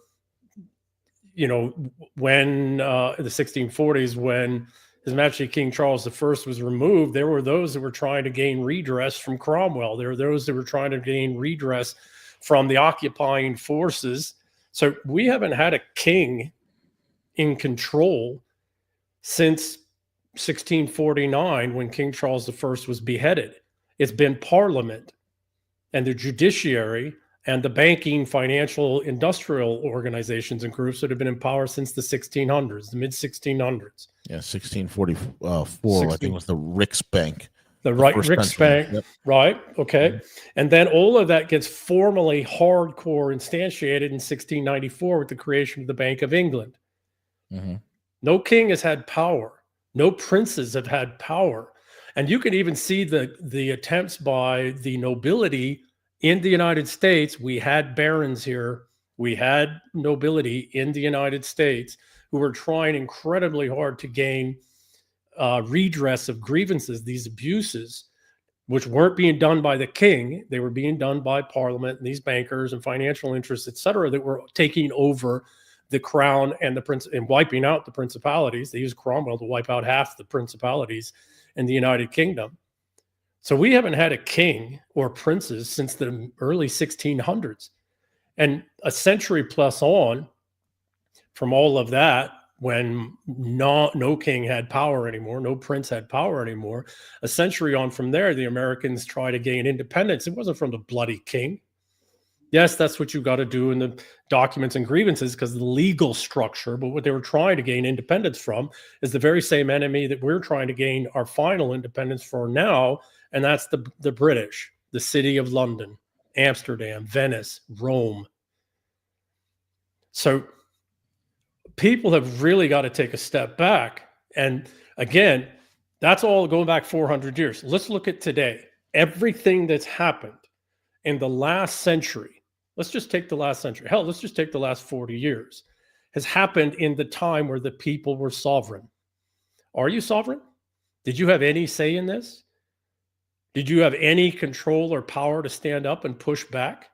when in the 1640s, when His Majesty King Charles I was removed, there were those that were trying to gain redress from Cromwell. There were those that were trying to gain redress from the occupying forces. So we haven't had a king in control since 1649, when King Charles I was beheaded. It's been Parliament and the judiciary and the banking, financial, industrial organizations and groups that have been in power since the 1600s, the mid 1600s. Yeah, 1644, I think was the Riksbank. The Riksbank, yep. Right? Okay. Mm-hmm. And then all of that gets formally hardcore instantiated in 1694 with the creation of the Bank of England. Mm-hmm. No king has had power. No princes have had power. And you can even see the attempts by the nobility in the United States. We had barons here. We had nobility in the United States who were trying incredibly hard to gain redress of grievances, these abuses, which weren't being done by the king. They were being done by Parliament and these bankers and financial interests, et cetera, that were taking over the crown and the prince and wiping out the principalities. They used Cromwell to wipe out half the principalities in the United Kingdom. So we haven't had a king or princes since the early 1600s. And a century plus on from all of that, when no king had power anymore, no prince had power anymore, a century on from there, the Americans tried to gain independence. It wasn't from the bloody king. Yes, that's what you got to do in the documents and grievances because of the legal structure. But what they were trying to gain independence from is the very same enemy that we're trying to gain our final independence for now. And that's the British, the city of London, Amsterdam, Venice, Rome. So people have really got to take a step back. And again, that's all going back 400 years. Let's look at today. Everything that's happened in the last century, let's just take the last century. Hell, let's just take the last 40 years, has happened in the time where the people were sovereign. Are you sovereign? Did you have any say in this? Did you have any control or power to stand up and push back?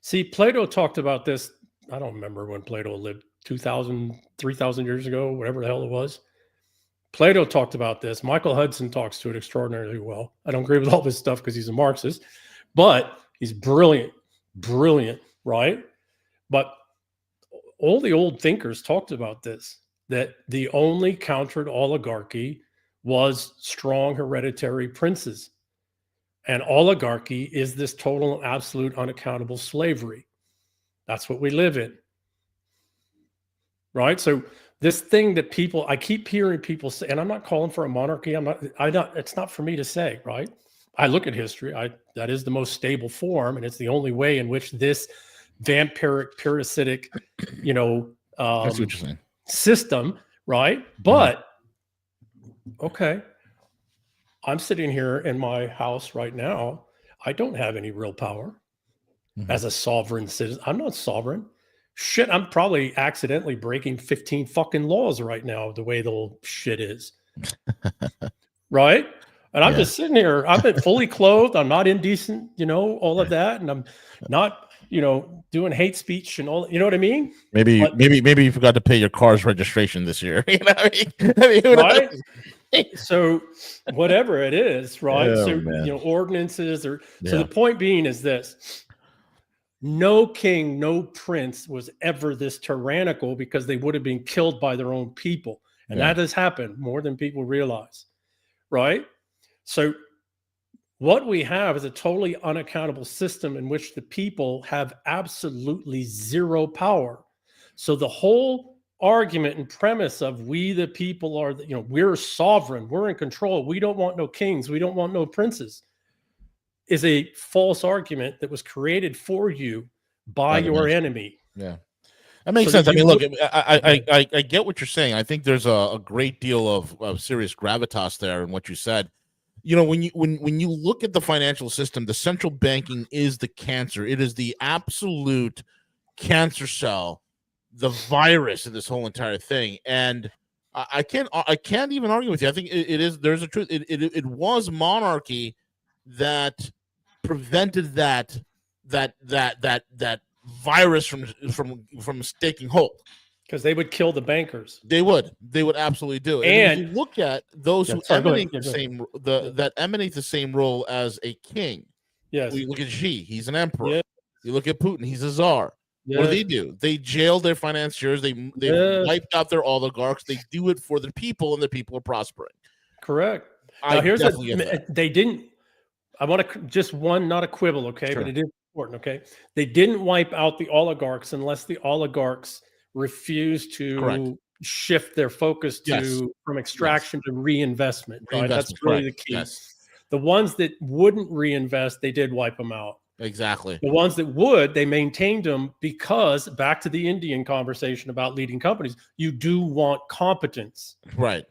See, Plato talked about this. I don't remember when Plato lived, 2,000, 3,000 years ago, whatever the hell it was. Plato talked about this. Michael Hudson talks to it extraordinarily well. I don't agree with all this stuff because he's a Marxist, but he's brilliant, right? But all the old thinkers talked about this, that the only countered oligarchy was strong hereditary princes. And oligarchy is this total and absolute unaccountable slavery. That's what we live in. Right? So this thing that I keep hearing people say, and I'm not calling for a monarchy. It's not for me to say, right? I look at history. That is the most stable form, and it's the only way in which this vampiric, parasitic, that's interesting system, right? But okay, I'm sitting here in my house right now. I don't have any real power as a sovereign citizen. I'm not sovereign. Shit, I'm probably accidentally breaking 15 fucking laws right now, the way the old shit is. Right? And I'm just sitting here. I've been fully clothed. I'm not indecent, all of that. And I'm not, doing hate speech and all, you know what I mean? Maybe you forgot to pay your car's registration this year. You know what I mean? Right? So whatever it is, right? Oh, so, man. Ordinances so the point being is this. No king, no prince was ever this tyrannical because they would have been killed by their own people. And that has happened more than people realize, right? So what we have is a totally unaccountable system in which the people have absolutely zero power. So the whole argument and premise of we the people are, we're sovereign, we're in control, we don't want no kings, we don't want no princes, is a false argument that was created for you by your enemy. Yeah. That makes sense. I mean, look, I get what you're saying. I think there's a great deal of serious gravitas there in what you said. When you look at the financial system, the central banking is the cancer. It is the absolute cancer cell, the virus of this whole entire thing. And I can't even argue with you. I think it is. There's a truth. It was monarchy that prevented that virus from taking hold. Because they would kill the bankers. They would absolutely do. And if you look at those who emanate the same that emanate the same role as a king. Yes. We look at Xi, he's an emperor. Yes. You look at Putin, he's a czar. Yes. What do? They jailed their financiers. They wiped out their oligarchs. They do it for the people, and the people are prospering. Correct. Now, here's they didn't. I want to just one, not a quibble, okay, sure. but it is important, okay. They didn't wipe out the oligarchs unless the oligarchs refused to shift their focus from extraction to reinvestment. Right, that's really the key. Yes. The ones that wouldn't reinvest, they did wipe them out. Exactly. The ones that would, they maintained them because, back to the Indian conversation about leading companies, you do want competence. Right.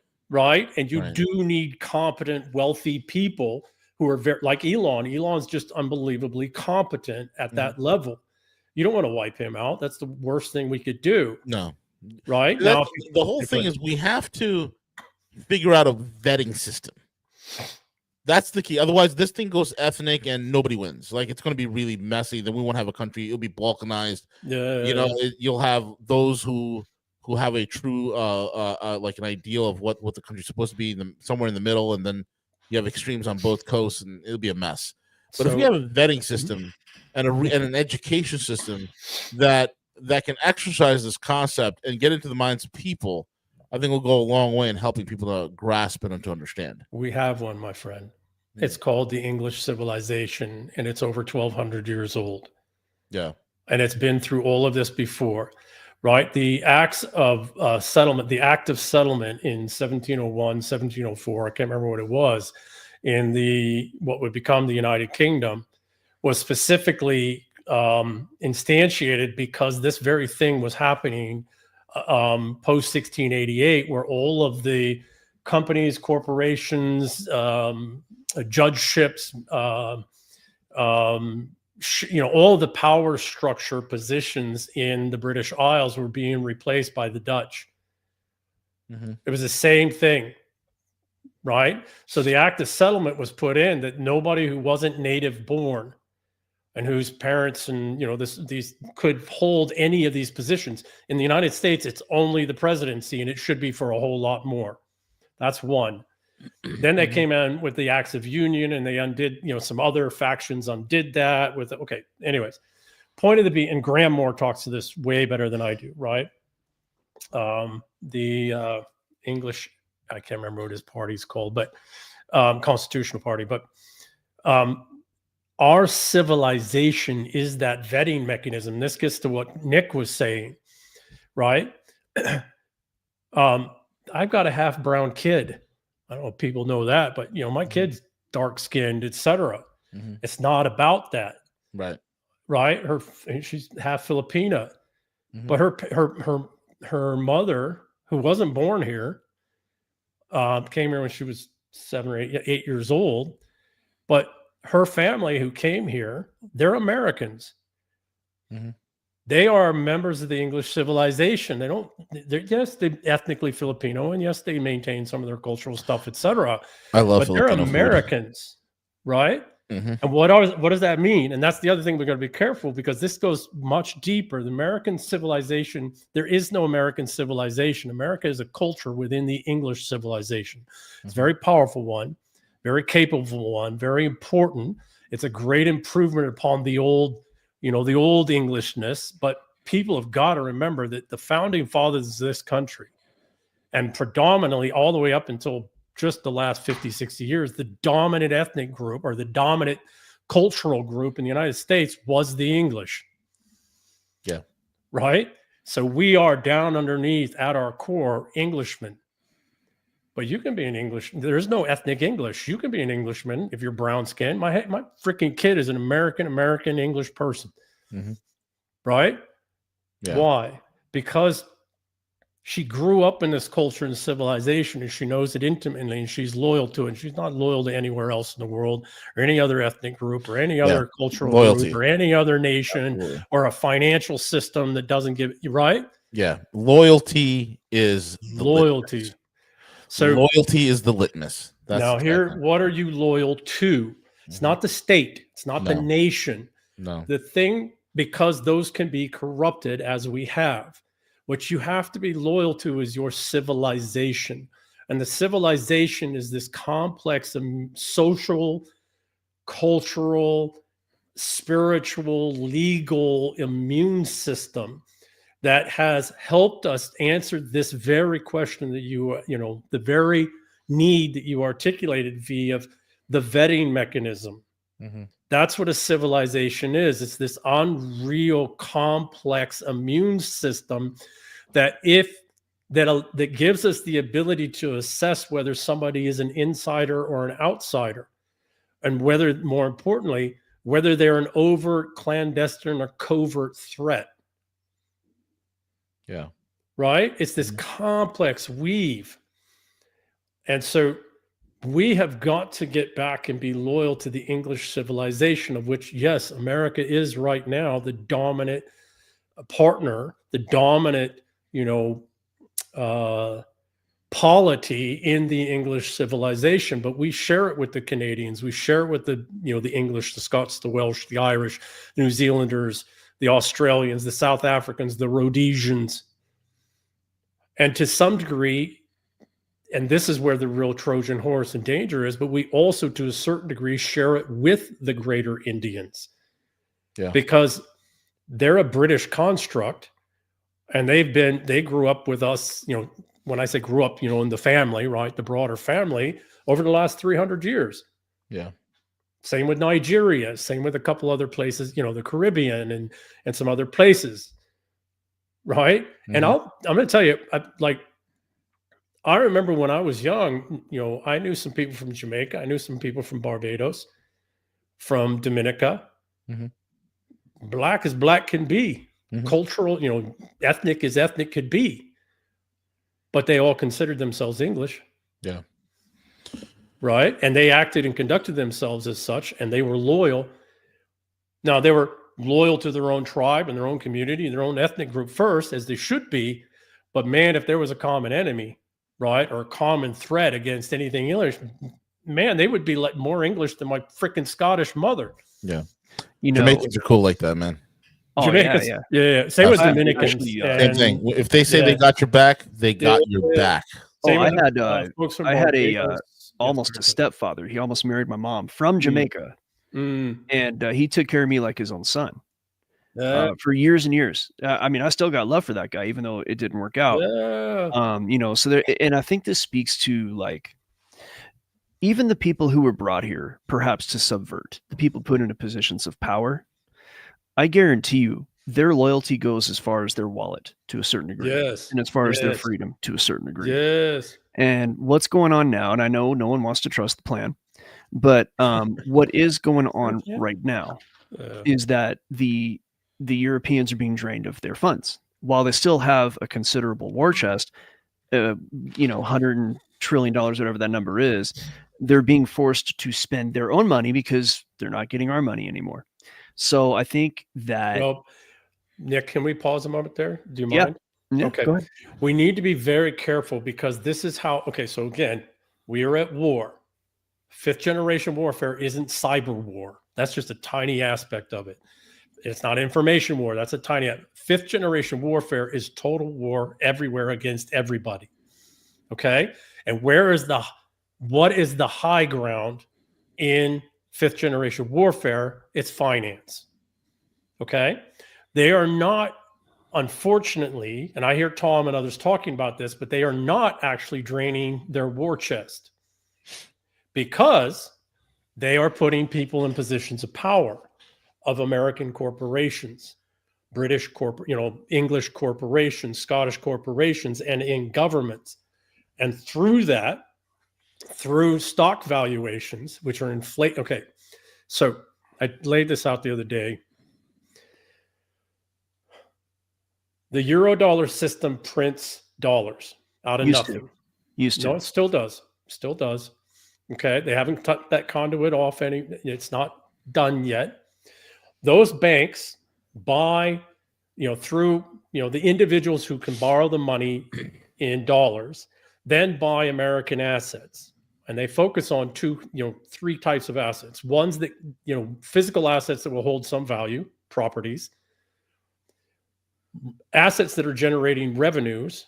And you do need competent, wealthy people who are very, like Elon. Elon's just unbelievably competent at that level. You don't want to wipe him out. That's the worst thing we could do. No. Right? Now, the whole thing is we have to figure out a vetting system. That's the key. Otherwise, this thing goes ethnic and nobody wins. Like, it's going to be really messy. Then we won't have a country. It'll be balkanized. Yeah. You know, you'll have those who have a true like an ideal of what the country's supposed to be somewhere in the middle, and then you have extremes on both coasts, and it'll be a mess. But if we have a vetting system and an education system that can exercise this concept and get into the minds of people, I think we'll go a long way in helping people to grasp it and to understand. We have one, my friend. It's called the English civilization, and it's over 1,200 years old. Yeah. And it's been through all of this before, right? The acts of settlement, the act of settlement in 1701, 1704, I can't remember what it was, in what would become the United Kingdom, was specifically instantiated because this very thing was happening post 1688, where all of the companies, corporations, judgeships, all the power structure positions in the British Isles were being replaced by the Dutch. It was the same thing, right? So the Act of Settlement was put in that nobody who wasn't native born and whose parents and these could hold any of these positions. In the United States, it's only the presidency, and it should be for a whole lot more. That's one. Then they came in with the Acts of Union, and they undid, some other factions undid that with, okay. Anyways, point of and Graham Moore talks to this way better than I do, right? The English, I can't remember what his party's called, but Constitutional Party. But our civilization is that vetting mechanism. This gets to what Nick was saying, right? I've got a half brown kid. I don't know if people know that, but my kid's dark skinned, etc. It's not about that. Right. She's half Filipina, but her mother, who wasn't born here, came here when she was 7 or 8 years old. But her family who came here, they're Americans. They are members of the English civilization. They're ethnically Filipino, and yes, they maintain some of their cultural stuff, etc. I love but they're Americans, right? And what does that mean? And that's the other thing we're going to be careful, because this goes much deeper. The American civilization, there is no American civilization. America is a culture within the English civilization. It's a very powerful one, very capable one, very important. It's a great improvement upon the old, the old Englishness. But people have got to remember that the founding fathers of this country, and predominantly all the way up until just the last 50, 60 years, the dominant ethnic group or the dominant cultural group in the United States was the English. Yeah. Right? So we are down underneath at our core Englishmen. But you can be an English. There's no ethnic English. You can be an Englishman if you're brown skinned. My freaking kid is an American English person. Right? Yeah. Why? Because she grew up in this culture and civilization, and she knows it intimately, and she's loyal to it. And she's not loyal to anywhere else in the world or any other ethnic group or any other cultural group or any other nation or a financial system that doesn't give it, right? Yeah, loyalty is the Loyalty. litmus. So Loyalty is the litmus. That's now here, exactly. what are you loyal to? It's not the state. It's not the No. nation. No. The thing, because those can be corrupted as we have. What you have to be loyal to is your civilization. And the civilization is this complex social, cultural, spiritual, legal, immune system that has helped us answer this very question that the very need that you articulated via the vetting mechanism. Mm-hmm. That's what a civilization is. It's this unreal, complex immune system that that gives us the ability to assess whether somebody is an insider or an outsider, and whether, more importantly, whether they're an overt, clandestine, or covert threat. Yeah. Right? It's this complex weave. And so we have got to get back and be loyal to the English civilization, of which, yes, America is right now the dominant partner, the dominant, polity in the English civilization. But we share it with the Canadians. We share it with the English, the Scots, the Welsh, the Irish, the New Zealanders, the Australians, the South Africans, the Rhodesians. And to some degree, and this is where the real Trojan horse and danger is, but we also, to a certain degree, share it with the greater Indians. Yeah. Because they're a British construct, and they grew up with us, when I say grew up, in the family, right? The broader family over the last 300 years. Yeah. Same with Nigeria, same with a couple other places, the Caribbean and some other places. Right. Mm-hmm. And I'm going to tell you, I remember when I was young, I knew some people from Jamaica. I knew some people from Barbados, from Dominica. Mm-hmm. Black as black can be. Mm-hmm. Cultural, ethnic as ethnic could be. But they all considered themselves English. Yeah. Right. And they acted and conducted themselves as such, and they were loyal. Now, they were loyal to their own tribe and their own community and their own ethnic group first, as they should be. But man, if there was a common enemy, right, or a common threat against anything English, man, they would be like more English than my freaking Scottish mother. Yeah. Jamaicans are cool like that, man. Oh, Jamaicans, yeah. Same with Dominicans. Actually, same thing. If they say they got your back, they got your back. Oh, I had almost a stepfather. He almost married my mom from Jamaica. And he took care of me like his own son for years and years. I mean, I still got love for that guy, even though it didn't work out. So there, and I think this speaks to even the people who were brought here, perhaps to subvert, the people put into positions of power. I guarantee you their loyalty goes as far as their wallet to a certain degree. Yes. And as far as their freedom to a certain degree. Yes. And what's going on now, and I know no one wants to trust the plan, but what is going on right now is that the Europeans are being drained of their funds. While they still have a considerable war chest, $100 trillion, whatever that number is, they're being forced to spend their own money because they're not getting our money anymore. So I think that... Well, Nick, can we pause a moment there? Do you mind? Yeah, okay. Go ahead. We need to be very careful, because this is how... Okay, so again, we are at war. Fifth generation warfare isn't cyber war. That's just a tiny aspect of it. It's not information war. That's a tiny... Fifth generation warfare is total war everywhere against everybody. Okay? And what is the high ground in fifth generation warfare? It's finance. Okay? They are not, unfortunately, and I hear Tom and others talking about this, but they are not actually draining their war chest, because they are putting people in positions of power of American corporations, British English corporations, Scottish corporations, and in governments. And through that, through stock valuations, which are inflated. Okay, so I laid this out the other day. The Eurodollar system prints dollars out of nothing. Used to. No, it still does. Still does. Okay, they haven't cut that conduit off it's not done yet. Those banks buy, through the individuals who can borrow the money in dollars, then buy American assets. And they focus on three types of assets. One's that, physical assets that will hold some value, properties, assets that are generating revenues,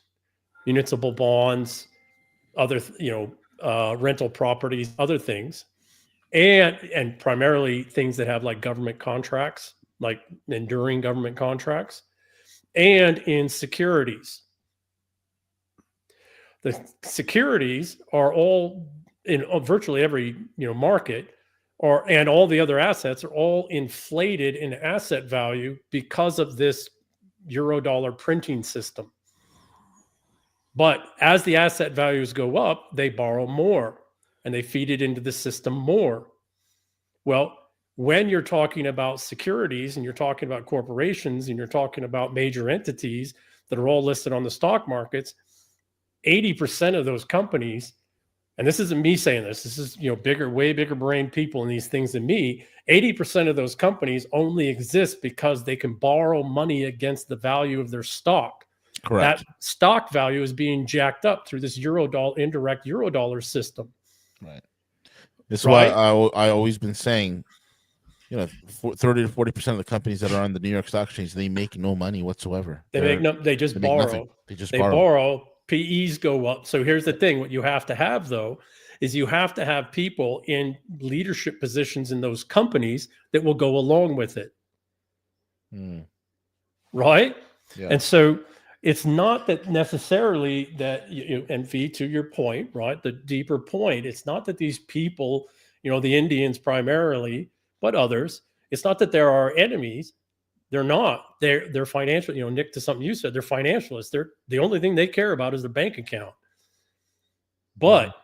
municipal bonds, other, rental properties, other things, and primarily things that have like government contracts, like enduring government contracts, and in securities. The securities are all in virtually every market, and all the other assets are all inflated in asset value because of this Eurodollar printing system. But as the asset values go up, they borrow more and they feed it into the system more. Well, when you're talking about securities and you're talking about corporations and you're talking about major entities that are all listed on the stock markets, 80% of those companies, and this isn't me saying this is, way bigger brain people in these things than me, 80% of those companies only exist because they can borrow money against the value of their stock. Correct. That stock value is being jacked up through this indirect Eurodollar system. Right. That's why I always been saying, 30 to 40% of the companies that are on the New York Stock Exchange, they make no money whatsoever. They just borrow. They borrow. PEs go up. So here's the thing. What you have to have, though, is you have to have people in leadership positions in those companies that will go along with it. Right? Yeah. And so it's not that necessarily that, and V, to your point, right, the deeper point, it's not that these people, the Indians primarily, but others, it's not that there are enemies. They're not. They're financial. Nick, to something you said, they're financialists. The only thing they care about is their bank account. But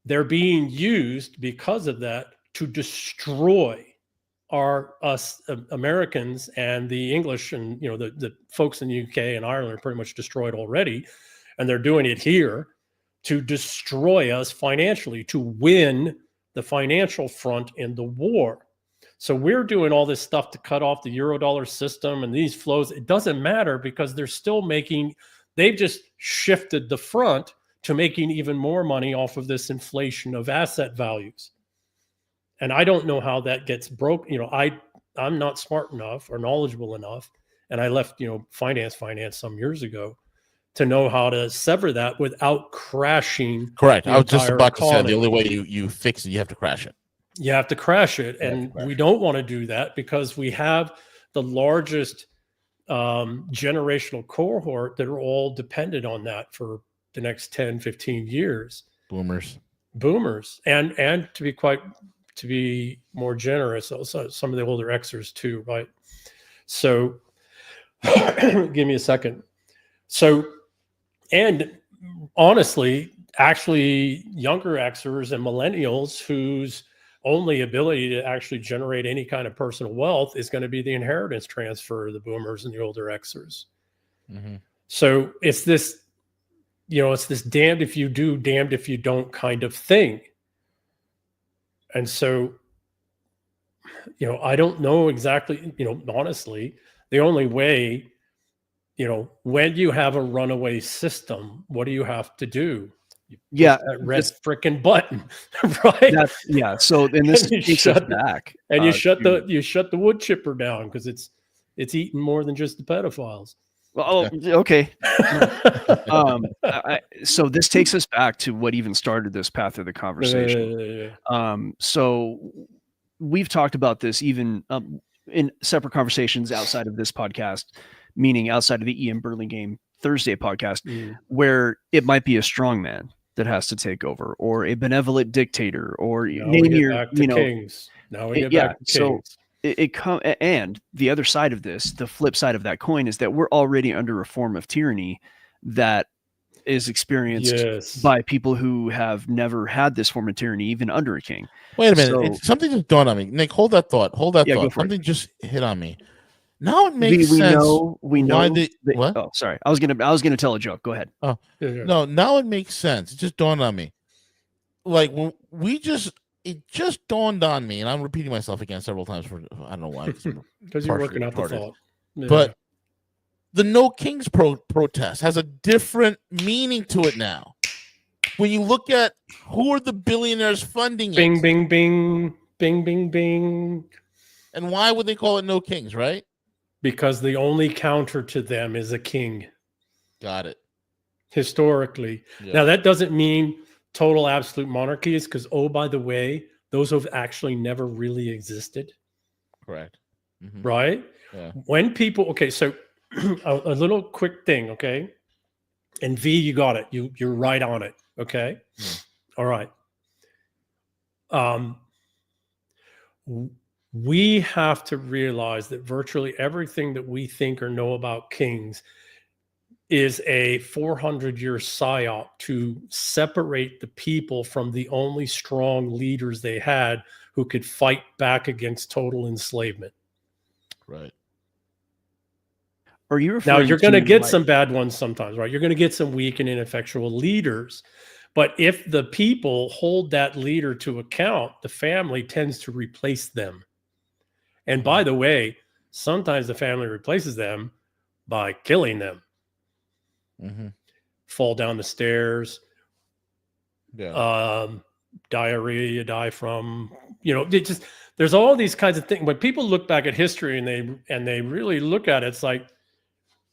they're being used because of that to destroy us Americans and the English, and the folks in the UK and Ireland are pretty much destroyed already, and they're doing it here to destroy us financially, to win the financial front in the war. So we're doing all this stuff to cut off the Eurodollar system and these flows. It doesn't matter because they're still they've just shifted the front to making even more money off of this inflation of asset values. And I don't know how that gets broke. I'm not smart enough or knowledgeable enough. And I left, finance some years ago to know how to sever that without crashing. Correct. I was just about to say the only way you fix it, you have to crash it. You have to crash it. And we don't want to do that because we have the largest generational cohort that are all dependent on that for the next 10, 15 years. Boomers. And to be more generous, also some of the older Xers too, right? So give me a second. So, and honestly, actually younger Xers and millennials whose only ability to actually generate any kind of personal wealth is going to be the inheritance transfer of the boomers and the older Xers. Mm-hmm. So it's this, it's this damned if you do, damned if you don't kind of thing. And so, I don't know exactly, honestly, the only way, when you have a runaway system, what do you have to do? That red freaking button, right? So then this takes us back, and you shut the wood chipper down because it's eating more than just the pedophiles. Well, okay. So this takes us back to what even started this path of the conversation. So we've talked about this even in separate conversations outside of this podcast, meaning outside of the EM Burlingame Thursday podcast, where it might be a strong man that has to take over, or a benevolent dictator, or name your, kings. Now we get back to kings. So and the other side of this, the flip side of that coin, is that we're already under a form of tyranny that is experienced by people who have never had this form of tyranny, even under a king. Wait a minute. Something just dawned on me. Nick, hold that thought. Something just hit on me. Now it makes sense. We know. What? Oh, sorry. I was gonna tell a joke. Go ahead. Oh, no. Now it makes sense. It just dawned on me. Like when it just dawned on me, and I'm repeating myself again several times for I don't know why. Because you're working out the thought. But the No Kings protest has a different meaning to it now. When you look at who are the billionaires funding Bing, it, bing, bing, bing, bing, bing. and why would they call it No Kings, right? Because the only counter to them is a king. Got it. Historically. Yeah. Now, that doesn't mean total absolute monarchies, because, oh, by the way, those have actually never really existed. Correct. Mm-hmm. Right? Yeah. When people, okay, so a little quick thing, okay? And V, you got it. You're right on it. Okay. Mm. All right. We have to realize that virtually everything that we think or know about kings is a 400-year psyop to separate the people from the only strong leaders they had who could fight back against total enslavement. Right. Are you Now, referring you're going to get like, some bad ones sometimes, right? You're going to get some weak and ineffectual leaders. But if the people hold that leader to account, the family tends to replace them. And by the way, sometimes the family replaces them by killing them. Mm-hmm. Fall down the stairs. Yeah. Diarrhea you die from, there's all these kinds of things. When people look back at history and they really look at it, it's like,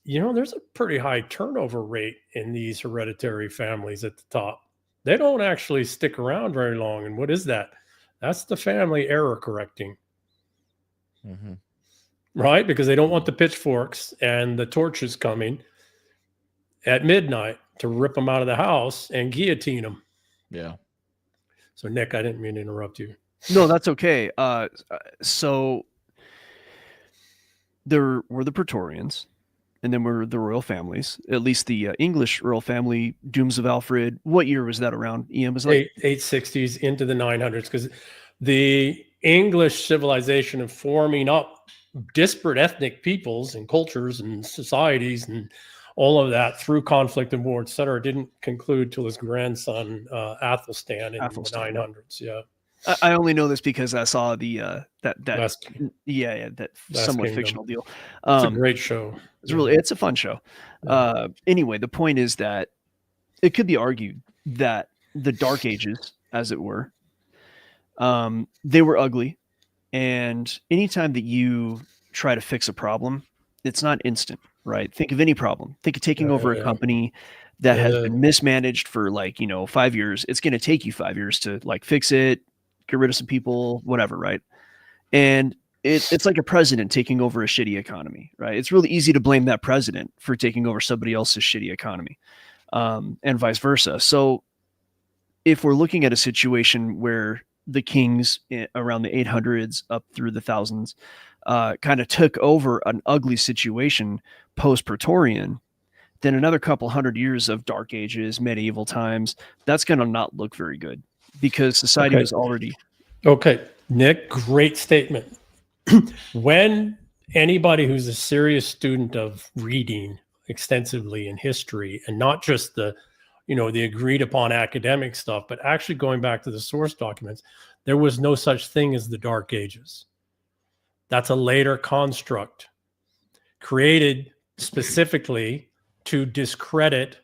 there's a pretty high turnover rate in these hereditary families at the top. They don't actually stick around very long. And what is that? That's the family error correcting. Mm-hmm. Right? Because they don't want the pitchforks and the torches coming at midnight to rip them out of the house and guillotine them. Yeah. So, Nick, I didn't mean to interrupt you. No, that's okay. So there were the Praetorians, and then were the royal families, at least the English royal family, Dooms of Alfred. What year was that around? EM was like 860s into the 900s, because the English civilization of forming up disparate ethnic peoples and cultures and societies and all of that through conflict and war, et cetera, didn't conclude till his grandson Athelstan in the 900s. Yeah. I only know this because I saw the that Last somewhat Kingdom. fictional deal. It's a great show. It's a fun show. Yeah. Anyway, the point is that it could be argued that the Dark Ages, as it were, they were ugly, and anytime that you try to fix a problem, it's not instant, right? Think of any problem. Think of taking over a company that has been mismanaged for 5 years. It's going to take you 5 years to fix it, get rid of some people, whatever, right? And it's like a president taking over a shitty economy, right? It's really easy to blame that president for taking over somebody else's shitty economy, and vice versa. So if we're looking at a situation where the kings around the 800s up through the thousands kind of took over an ugly situation post-Praetorian, then another couple hundred years of Dark Ages, medieval times, that's going to not look very good because society was already... Okay, Nick, great statement. When anybody who's a serious student of reading extensively in history, and not just the agreed upon academic stuff, but actually going back to the source documents, there was no such thing as the Dark Ages. That's a later construct created specifically to discredit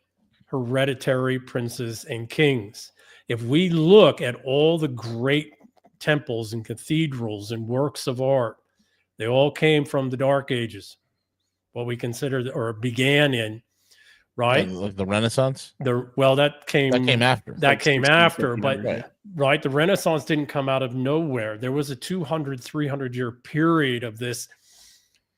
hereditary princes and kings. If we look at all the great temples and cathedrals and works of art, they all came from the Dark Ages, what we consider or began in, right? Like the Renaissance? That came after. That came after, but right, the Renaissance didn't come out of nowhere. There was a 200, 300-year period of this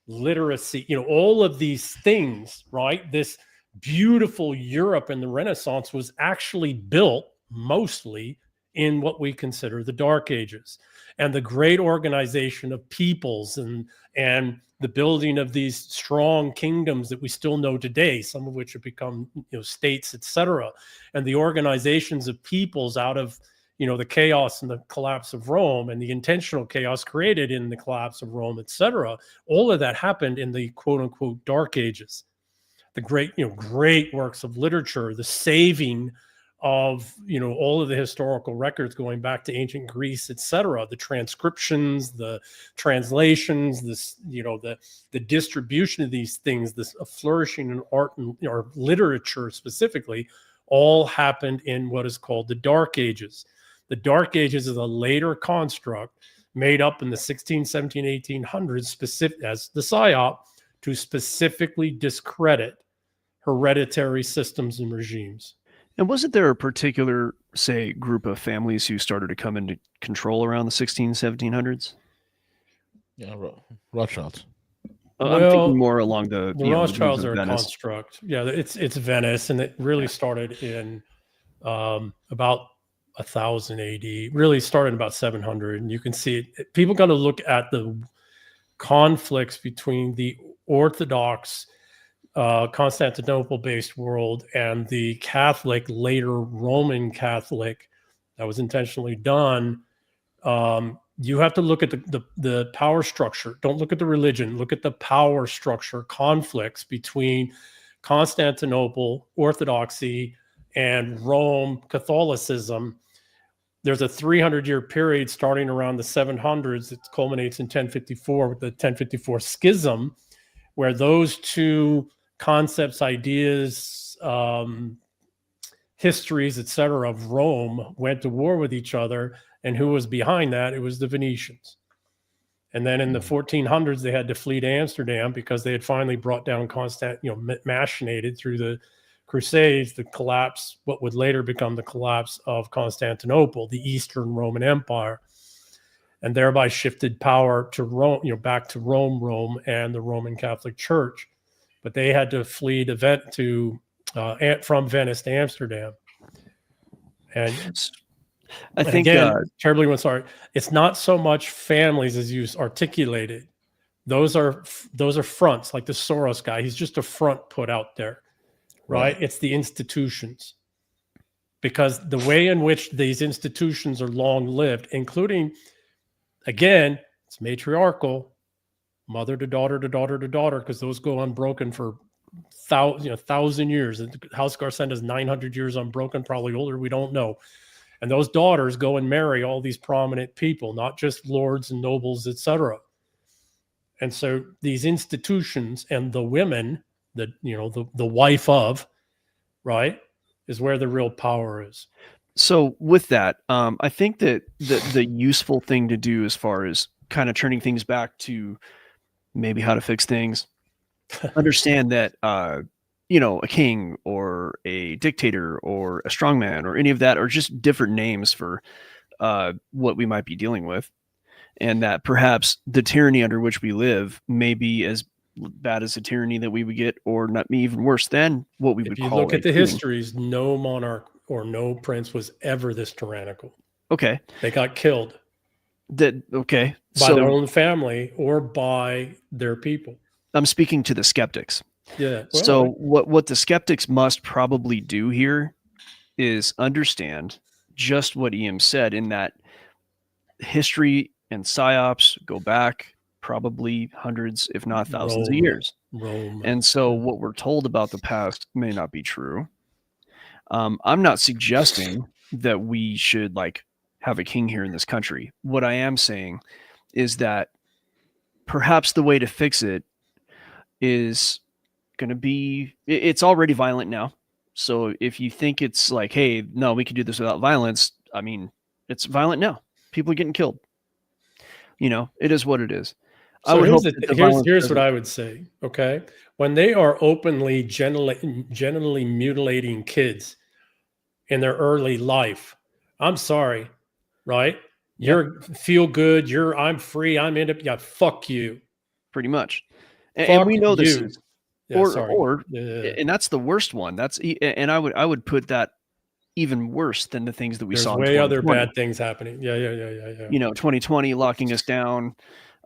literacy, all of these things, right? This beautiful Europe in the Renaissance was actually built mostly in what we consider the Dark Ages, and the great organization of peoples and the building of these strong kingdoms that we still know today, some of which have become states, etc., and the organizations of peoples out of the chaos and the collapse of Rome and the intentional chaos created in the collapse of Rome, etc. All of that happened in the quote unquote Dark Ages. The great works of literature, the saving of, all of the historical records going back to ancient Greece, etc., the transcriptions, the translations, the distribution of these things, this flourishing in art and or literature specifically, all happened in what is called the Dark Ages. The Dark Ages is a later construct made up in the 16, 17, 1800s, specific as the PSYOP, to specifically discredit hereditary systems and regimes. And wasn't there a particular, say, group of families who started to come into control around the 1700s? Yeah, Rothschilds. I'm thinking more along the Rothschilds are a construct. Yeah, it's Venice, and it really started in about 1000 AD. Really started in about 700, and you can see it. People got to look at the conflicts between the Orthodox Constantinople-based world and the Catholic, later Roman Catholic, that was intentionally done. You have to look at the power structure. Don't look at the religion. Look at the power structure conflicts between Constantinople, Orthodoxy, and Rome, Catholicism. There's a 300-year period starting around the 700s. It culminates in 1054 with the 1054 schism, where those two concepts, ideas, histories, etc., of Rome went to war with each other. And who was behind that? It was the Venetians. And then in the 1400s, they had to flee to Amsterdam because they had finally brought down machinated through the Crusades, the collapse, what would later become the collapse of Constantinople, the Eastern Roman Empire, and thereby shifted power to Rome, back to Rome, and the Roman Catholic Church. But they had to flee from Venice to Amsterdam. And I think terribly sorry. It's not so much families as you articulated. Those are fronts, like the Soros guy. He's just a front put out there, right? It's the institutions, because the way in which these institutions are long lived, including, again, it's matriarchal, mother to daughter to daughter to daughter, because those go unbroken for 1,000 years. And House Garcenda is 900 years unbroken, probably older. We don't know. And those daughters go and marry all these prominent people, not just lords and nobles, etc. And so these institutions and the women, the wife of, right, is where the real power is. So with that, I think that the useful thing to do, as far as kind of turning things back to maybe how to fix things, understand that a king or a dictator or a strongman or any of that are just different names for what we might be dealing with, and that perhaps the tyranny under which we live may be as bad as the tyranny that we would get, or not even worse than what we would call. If you look at the histories, no monarch or no prince was ever this tyrannical. Okay. They got killed. By their own family or by their people. I'm speaking to the skeptics. Yeah. Well, so what the skeptics must probably do here is understand just what EM said, in that history and psyops go back probably hundreds, if not thousands of years. And so what we're told about the past may not be true. I'm not suggesting that we should have a king here in this country. What I am saying is that perhaps the way to fix it is going to be, it's already violent now. So if you think it's like, hey, no, we can do this without violence, I mean, it's violent now. People are getting killed. It is what it is. So here's what I would say. Okay. When they are openly genitally mutilating kids in their early life, I'm sorry, right? You're feel good. I'm free. I'm in it. Yeah. Fuck you. Pretty much. And we know this is, and that's the worst one. And I would put that even worse than the things that we saw. There's way other bad things happening. Yeah. 2020 locking us down.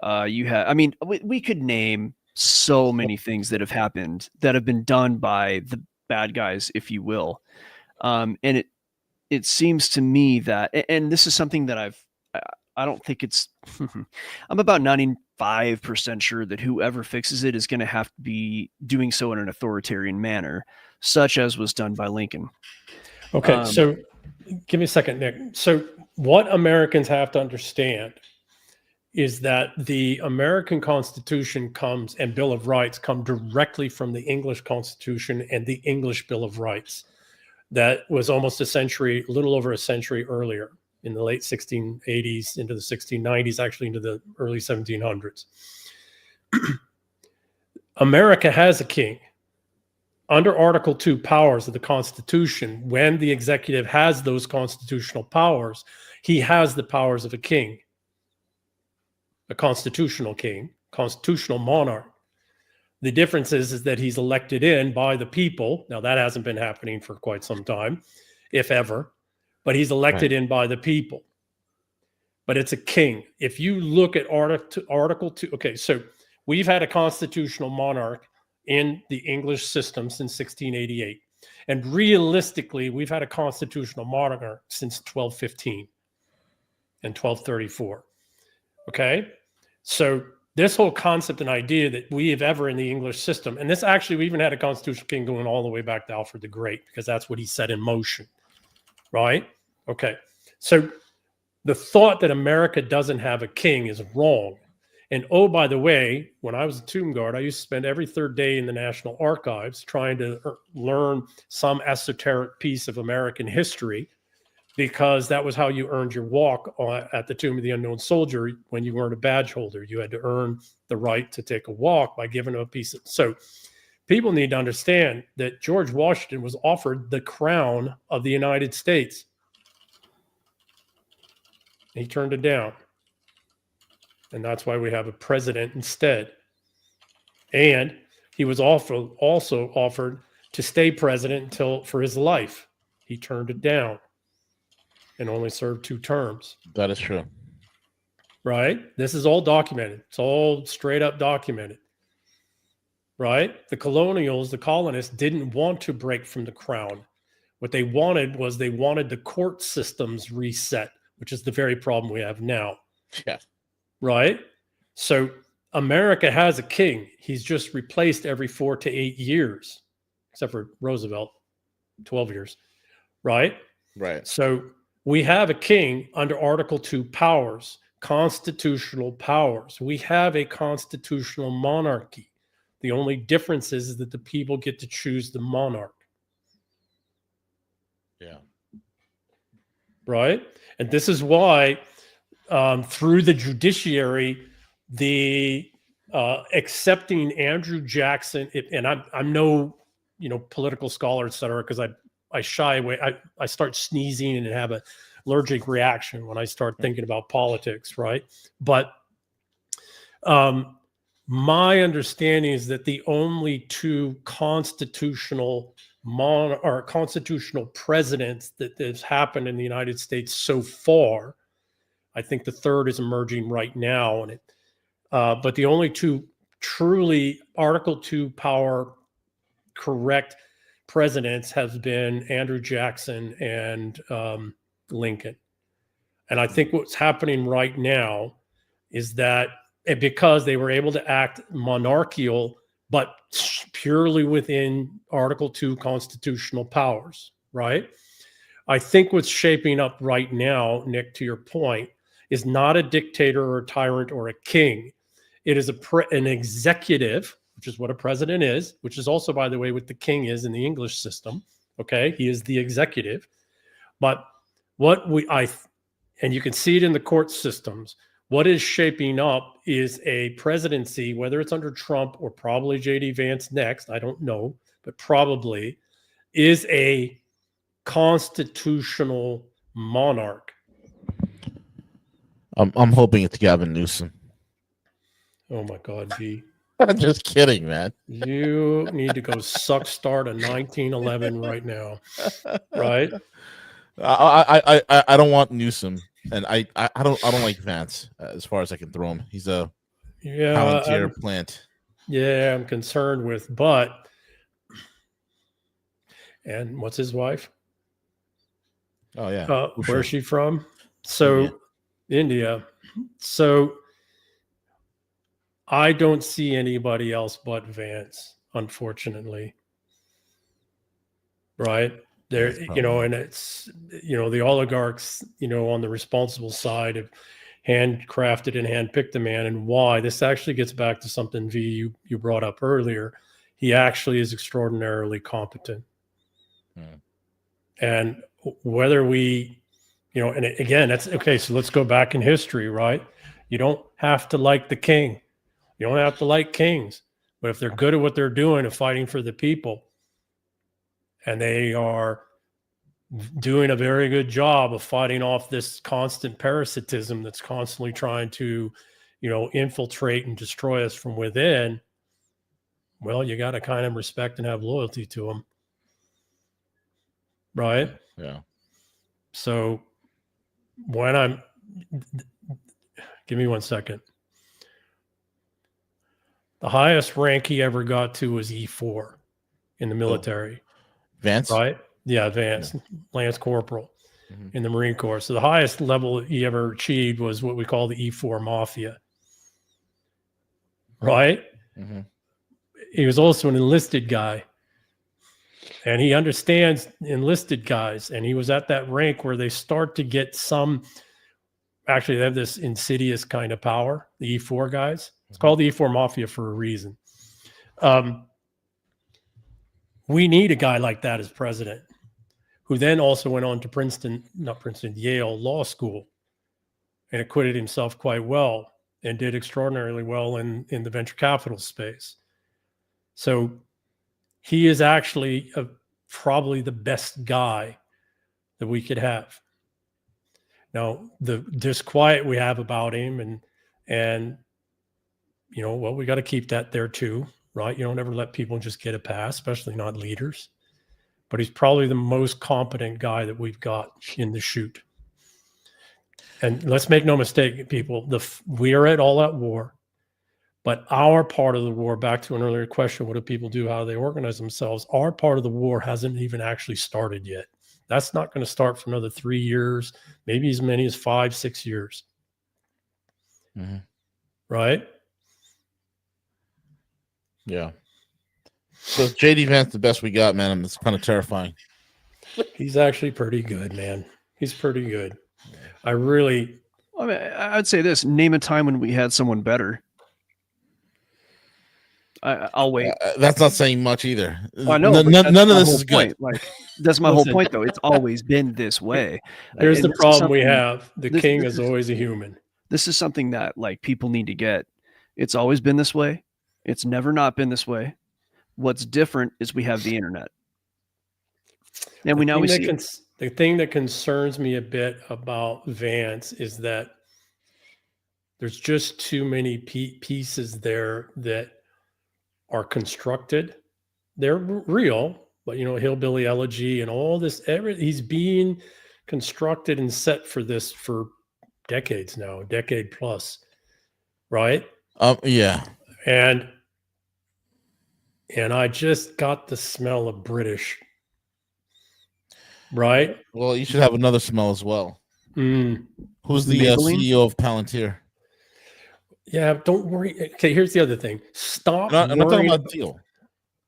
We could name so many things that have happened that have been done by the bad guys, if you will. And it seems to me that, and this is something that I don't think it's, I'm about 95% sure that whoever fixes it is going to have to be doing so in an authoritarian manner, such as was done by Lincoln. Okay, so give me a second, Nick. So what Americans have to understand is that the American Constitution comes and Bill of Rights come directly from the English Constitution and the English Bill of Rights. That was almost a little over a century earlier, in the late 1680s into the 1690s, actually into the early 1700s. America has a king. Under Article 2 powers of the Constitution, when the executive has those constitutional powers, he has the powers of a king, a constitutional king, constitutional monarch. The difference is that he's elected in by the people. Now, that hasn't been happening for quite some time, if ever, but he's elected in by the people. But it's a king. If you look at Article 2, okay, so we've had a constitutional monarch in the English system since 1688. And realistically, we've had a constitutional monarch since 1215 and 1234. Okay? So this whole concept and idea that we have ever in the English system, and this actually, we even had a constitutional king going all the way back to Alfred the Great, because that's what he set in motion, right? Okay. So the thought that America doesn't have a king is wrong. And oh, by the way, when I was a tomb guard, I used to spend every third day in the National Archives trying to learn some esoteric piece of American history, because that was how you earned your walk at the Tomb of the Unknown Soldier. When you weren't a badge holder, you had to earn the right to take a walk by giving a piece of. So people need to understand that George Washington was offered the crown of the United States. He turned it down. And that's why we have a president instead. And he was also offered to stay president for his life. He turned it down and only served 2 terms. That is true. Right? This is all documented. It's all straight up documented. Right? The colonists didn't want to break from the crown. What they wanted was the court systems reset, which is the very problem we have now. Yeah. Right? So America has a king. He's just replaced every 4 to 8 years, except for Roosevelt, 12 years. Right? Right. So we have a king under Article 2 powers, constitutional powers. We have a constitutional monarchy. The only difference is that the people get to choose the monarch. Yeah. Right? And this is why through the judiciary, the accepting Andrew Jackson, and I'm no political scholar, et cetera, because I shy away. I start sneezing and have an allergic reaction when I start thinking about politics, right? But my understanding is that the only 2 constitutional presidents that has happened in the United States so far, I think the third is emerging right now, but the only 2 truly Article 2 power correct presidents have been Andrew Jackson and Lincoln. And I think what's happening right now is that because they were able to act monarchical, but purely within Article 2 constitutional powers, right? I think what's shaping up right now, Nick, to your point, is not a dictator or a tyrant or a king. It is an executive, which is what a president is, which is also, by the way, what the king is in the English system. Okay, he is the executive. But and you can see it in the court systems, what is shaping up is a presidency, whether it's under Trump or probably J.D. Vance next, I don't know, but probably is a constitutional monarch. I'm hoping it's Gavin Newsom. Oh my God, G. I'm just kidding, man. You need to go start a 1911 right now, right? I don't want Newsom, and I don't like Vance as far as I can throw him. He's a Palantir plant. Yeah, I'm concerned with, and what's his wife? Oh yeah, where's she from? So India. So I don't see anybody else but Vance, unfortunately. Right? There, That's you know, probably- and it's, you know, the oligarchs, you know, on the responsible side have handcrafted and handpicked the man. And why? This actually gets back to something you brought up earlier. He actually is extraordinarily competent. And whether we, you know, and again, that's okay. So let's go back in history, right? You don't have to like the king. You don't have to like kings, but if they're good at what they're doing of fighting for the people, and they are doing a very good job of fighting off this constant parasitism that's constantly trying to, you know, infiltrate and destroy us from within, well, you got to kind of respect and have loyalty to them. Right? Yeah. So give me 1 second. The highest rank he ever got to was E4 in the military. Vance? Right? Yeah, Vance, Lance Corporal in the Marine Corps. So the highest level he ever achieved was what we call the E4 Mafia. Right? Mm-hmm. He was also an enlisted guy. And he understands enlisted guys. And he was at that rank where they start to get some, actually, they have this insidious kind of power, the E4 guys. It's called the E4 Mafia for a reason. We need a guy like that as president, who then also went on to Yale Law School and acquitted himself quite well and did extraordinarily well in the venture capital space. So he is actually probably the best guy that we could have. Now, the disquiet we have about him and you know, well, we got to keep that there too, right? You don't ever let people just get a pass, especially not leaders. But he's probably the most competent guy that we've got in the chute. And let's make no mistake, people, we are at all out war. But our part of the war, back to an earlier question, what do people do? How do they organize themselves? Our part of the war hasn't even actually started yet. That's not going to start for another 3 years, maybe as many as 5, 6 years. Mm-hmm. Right? Yeah. So JD Vance, the best we got, man. It's kind of terrifying. He's actually pretty good, man. He's pretty good. I mean, I'd say this: name a time when we had someone better. I'll wait. That's not saying much either. I know. None of this is good. Like, that's my whole point, though. It's always been this way. Here's the this is problem we something- have. The king is always a human. This is something that like people need to get. It's always been this way. It's never not been this way. What's different is we have the internet. And The thing that concerns me a bit about Vance is that there's just too many pieces there that are constructed. They're real, but you know, Hillbilly Elegy and all this, he's being constructed and set for this for decades now, a decade plus, right? Yeah. And I just got the smell of British. Right? Well, you should have another smell as well. Who's the CEO of Palantir? Yeah, don't worry. Okay, here's the other thing. Stop. I'm not talking about Thiel.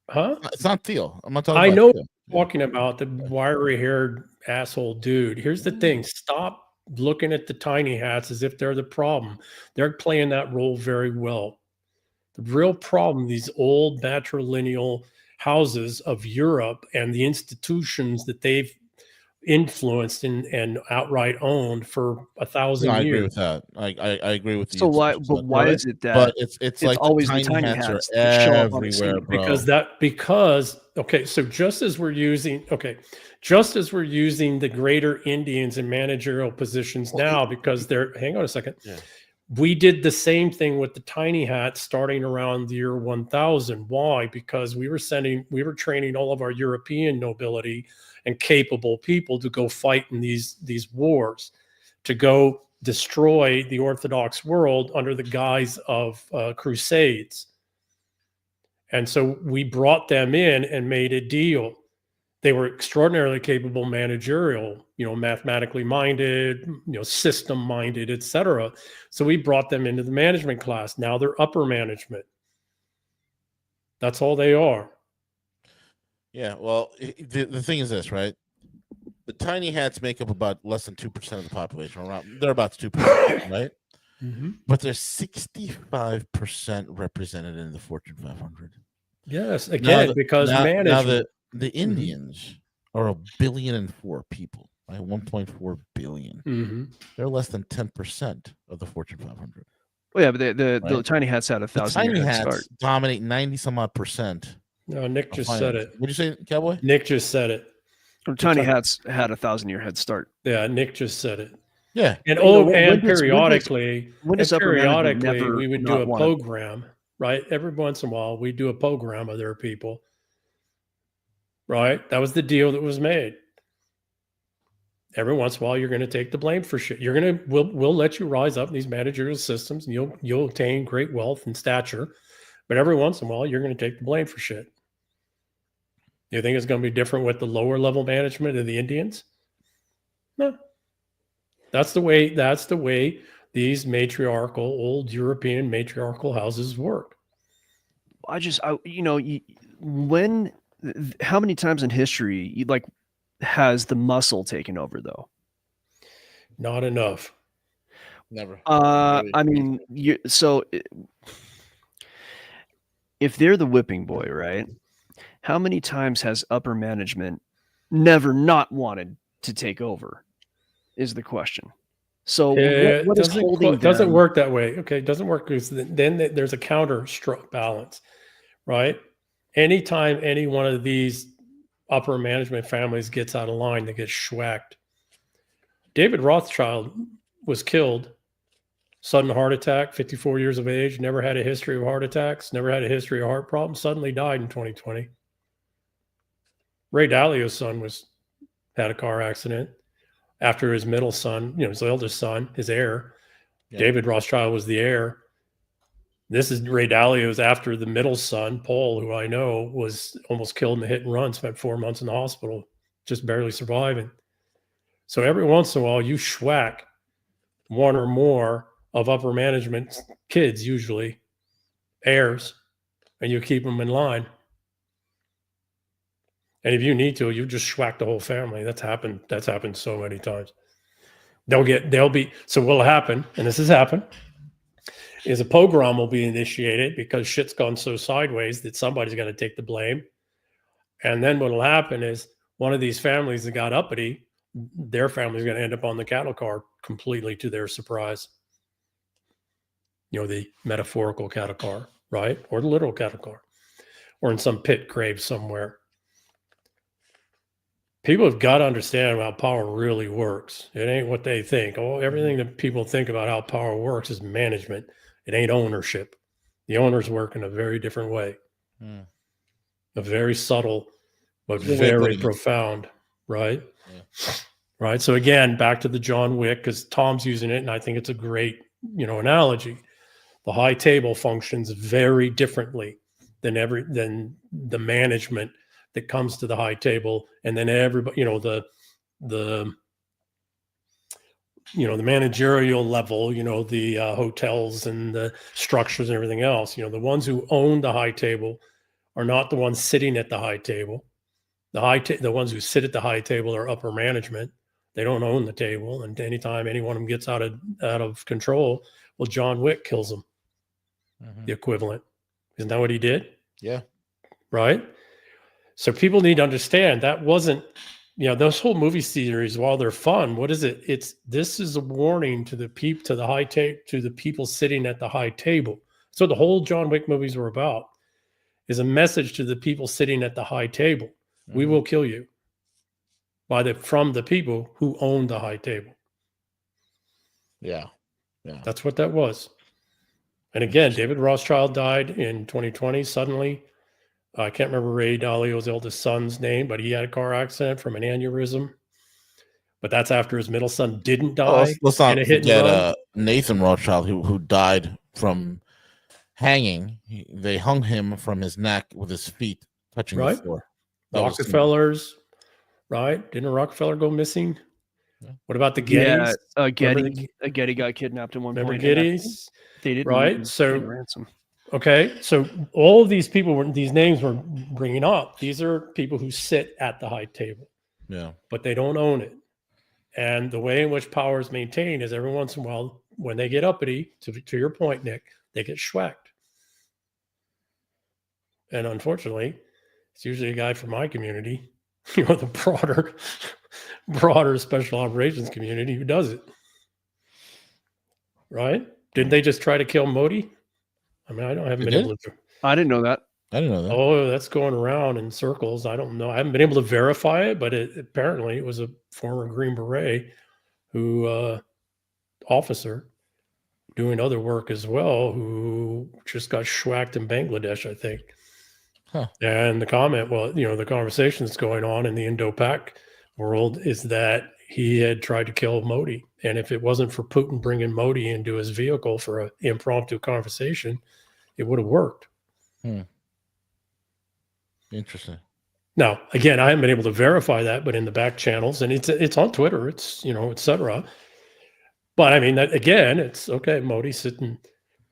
Huh? It's not Thiel. I'm not talking I about know Thiel. talking about the wiry-haired asshole dude. Here's the thing. Stop looking at the tiny hats as if they're the problem. They're playing that role very well. The real problem, these old matrilineal houses of Europe and the institutions that they've influenced and outright owned for 1,000 years. I agree with that. I agree with you. So why? But why is it that? But it's like always the tiny hats are everywhere, bro. Because okay, so just as we're using the greater Indians in managerial positions now, because they're hang on a second. Yeah. We did the same thing with the tiny hats starting around the year 1000. Why? Because we were training all of our European nobility and capable people to go fight in these wars, to go destroy the Orthodox world under the guise of crusades. And so we brought them in and made a deal. They were extraordinarily capable managerial, mathematically minded, system minded, etc. So we brought them into the management class. Now they're upper management. That's all they are. Yeah. Well, the thing is this, right? the tiny hats make up about less than 2% of the population, around they're about 2%, right? Mm-hmm. But they're 65% represented in the Fortune 500. Yes, again, because management. The Indians are 1.4 billion people, right? 1.4 billion. Mm-hmm. They're less than 10% of the Fortune 500. Well, yeah, but the tiny hats had 1,000 tiny year head hats start. dominate 90 some odd percent. No, Nick just said it. What'd you say, Cowboy? Nick just said it. Tiny hats had 1,000 year head start. Yeah, Nick just said it. Yeah. And periodically we would do a program, right? Every once in a while, we do a program of their people, right? That was the deal that was made. Every once in a while, you're going to take the blame for shit. We'll let you rise up in these managerial systems, and you'll attain great wealth and stature. But every once in a while, you're going to take the blame for shit. You think it's going to be different with the lower level management of the Indians? No. That's the way these matriarchal, old European matriarchal houses work. How many times in history, has the muscle taken over though? Not enough. Never. I mean, if they're the whipping boy, right? How many times has upper management never not wanted to take over? Is the question. So what is holding them? Doesn't work that way. Okay, it doesn't work because then there's a counter balance, right? Anytime any one of these upper management families gets out of line, they get schwacked. David Rothschild was killed, sudden heart attack, 54 years of age, never had a history of heart attacks, never had a history of heart problems, suddenly died in 2020. Ray Dalio's son had a car accident after his middle son, his eldest son, his heir. Yeah. David Rothschild was the heir. This is Ray Dalio's after the middle son, Paul, who I know was almost killed in a hit and run, spent 4 months in the hospital, just barely surviving. So every once in a while, you schwack one or more of upper management kids, usually heirs, and you keep them in line. And if you need to, you just schwack the whole family. That's happened so many times. So what'll happen, and this has happened, is a pogrom will be initiated because shit's gone so sideways that somebody's going to take the blame. And then what'll happen is one of these families that got uppity, their family's going to end up on the cattle car completely to their surprise. The metaphorical cattle car, right? Or the literal cattle car, or in some pit grave somewhere. People have got to understand how power really works. It ain't what they think. Everything that people think about how power works is management. It ain't ownership. The owners work in a very different way. A very subtle, but very profound, right? Yeah. Right. So again, back to the John Wick, because Tom's using it, and I think it's a great, analogy. The high table functions very differently than the management that comes to the high table, and then everybody, the managerial level, the hotels and the structures and everything else. The ones who own the high table are not the ones sitting at the high table. The ones who sit at the high table are upper management. They don't own the table, and anytime any one of them gets out of control, well, John Wick kills them. The equivalent. Isn't that what he did? Yeah. Right. So people need to understand that wasn't, those whole movie series, while they're fun, what is it? This is a warning to the people sitting at the high table. So the whole John Wick movies were about is a message to the people sitting at the high table. We will kill you from the people who own the high table. Yeah. Yeah. That's what that was. And again, David Rothschild died in 2020 suddenly. I can't remember Ray Dalio's eldest son's name, but he had a car accident from an aneurysm. But that's after his middle son didn't die. Let's not forget Nathan Rothschild, who died from hanging. They hung him from his neck with his feet touching the floor. Rockefellers, right? Didn't Rockefeller go missing? Yeah. What about the Gettys? Yeah, Getty got kidnapped at one point. Remember Gettys? They didn't. Right? So ransom. Okay, so all of these people these names we're bringing up, these are people who sit at the high table. Yeah. but they don't own it. And the way in which power is maintained is every once in a while, when they get uppity, to your point, Nick, they get schwacked. And unfortunately, it's usually a guy from my community, the broader special operations community who does it. Right? Didn't they just try to kill Modi? I mean, I haven't been able to. I didn't know that. I didn't know that. Oh, that's going around in circles. I don't know. I haven't been able to verify it, but apparently it was a former Green Beret officer doing other work as well, who just got schwacked in Bangladesh, I think. Huh. And the comment, the conversation that's going on in the Indo-Pak world is that he had tried to kill Modi. And if it wasn't for Putin bringing Modi into his vehicle for an impromptu conversation, it would have worked. Interesting. Now, again, I haven't been able to verify that, but in the back channels, and it's on Twitter, it's, et cetera. But I mean, that again, it's okay. Modi's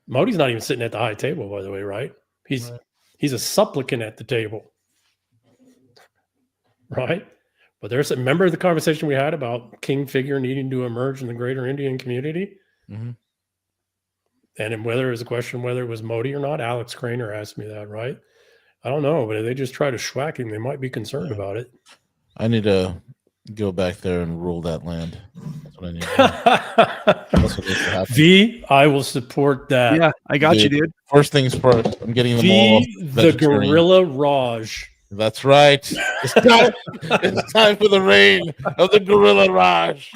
not even sitting at the high table, by the way, right? He's a supplicant at the table, right? But remember the conversation we had about king figure needing to emerge in the greater Indian community? Mm-hmm. And whether it was a question whether it was Modi or not, Alex Craner asked me that, right? I don't know, but if they just try to schwack him, they might be concerned about it. I need to go back there and rule that land. That's what I need to do. That's what needs to happen. V, I will support that. Yeah, I got you, dude. First things first. I'm getting them all. The Gorilla Raj. That's right. It's time for the reign of the Gorilla Raj.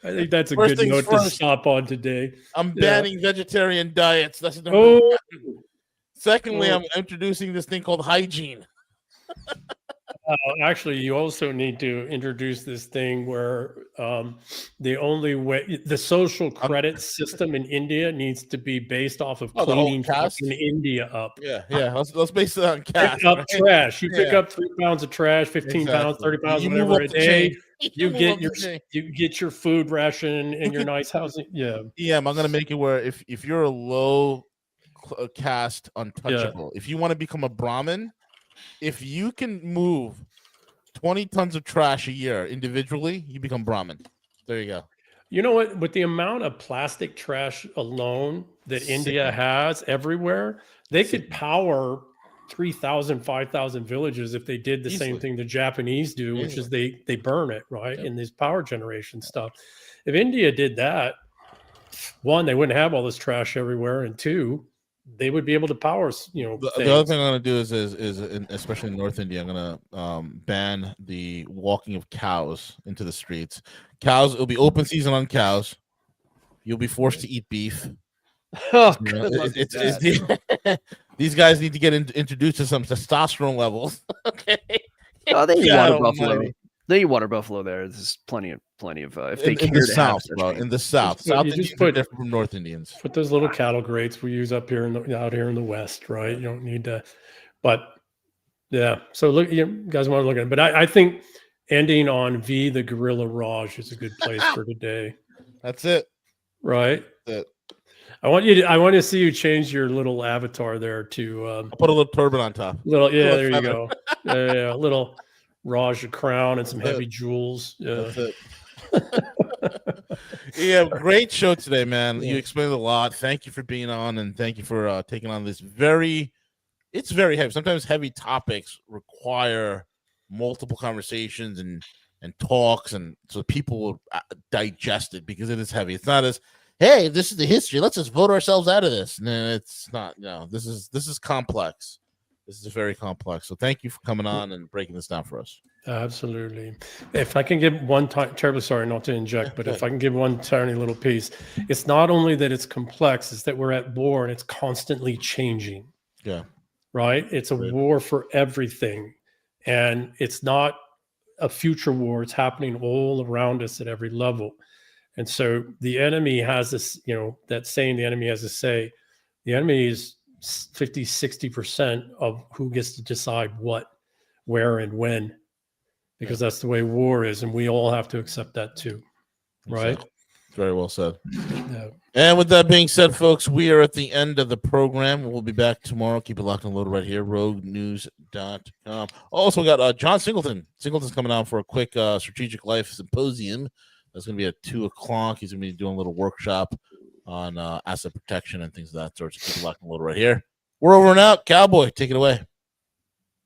I think that's a good note to stop on today. I'm banning vegetarian diets. That's number one. Secondly, I'm introducing this thing called hygiene. Actually, you also need to introduce this thing where the only way the social credit system in India needs to be based off of cleaning fucking India up. Yeah. Let's base it on cash. Pick up trash. You pick up 3 pounds of trash, 15 pounds, 30 pounds, whatever a day. You get your food ration in your nice housing. Yeah. I'm gonna make it where if you're a low caste untouchable, if you want to become a Brahmin, if you can move 20 tons of trash a year individually, you become Brahmin. There you go. You know what? With the amount of plastic trash alone that India has everywhere, they could power 3,000, 5,000 villages if they did the same thing the Japanese do, which is they burn it, right? In this power generation stuff. If India did that, one, they wouldn't have all this trash everywhere, and two, they would be able to power, the other thing I'm going to do is especially in North India, I'm going to ban the walking of cows into the streets. Cows, it'll be open season on cows. You'll be forced to eat beef. These guys need to get introduced to some testosterone levels. Okay. Oh, they eat water buffalo. They eat water buffalo there. There's plenty of if they in the South, bro. In the South. South Indians are different from North Indians. Put those little cattle grates we use out here in the West, right? You don't need to, but yeah. So look, you guys want to look at it, but I think ending on V the Gorilla Raj is a good place for today. That's it, right? That's it. I want to see you change your little avatar there to I'll put a little turban on top. There you go. Yeah, a little Raj, a crown, and some heavy jewels. Yeah. That's it. Great show today, man. You explained a lot. Thank you for being on, and thank you for taking on this it's very heavy. Sometimes heavy topics require multiple conversations and talks, and so people will digest it because it is heavy. It's not as, hey, this is the history, let's just vote ourselves out of this. No, it's not. No, this is complex. This is very complex. So thank you for coming on and breaking this down for us. Absolutely. If I can give one terribly sorry not to inject, but if I can give one tiny little piece, it's not only that it's complex, it's that we're at war and it's constantly changing. Yeah. Right? It's a war for everything. And it's not a future war. It's happening all around us at every level. And so the enemy has this, that saying, the enemy has to say, the enemy is 50, 60% of who gets to decide what, where, and when, because that's the way war is. And we all have to accept that too. Right. Very well said. Yeah. And with that being said, folks, we are at the end of the program. We'll be back tomorrow. Keep it locked and loaded right here, roguenews.com. Also, we got John Singleton. Singleton's coming out for a quick Strategic Life Symposium. That's going to be at 2 o'clock. He's going to be doing a little workshop on asset protection and things of that sort. So keep it locked and loaded right here. We're over and out. Cowboy, take it away.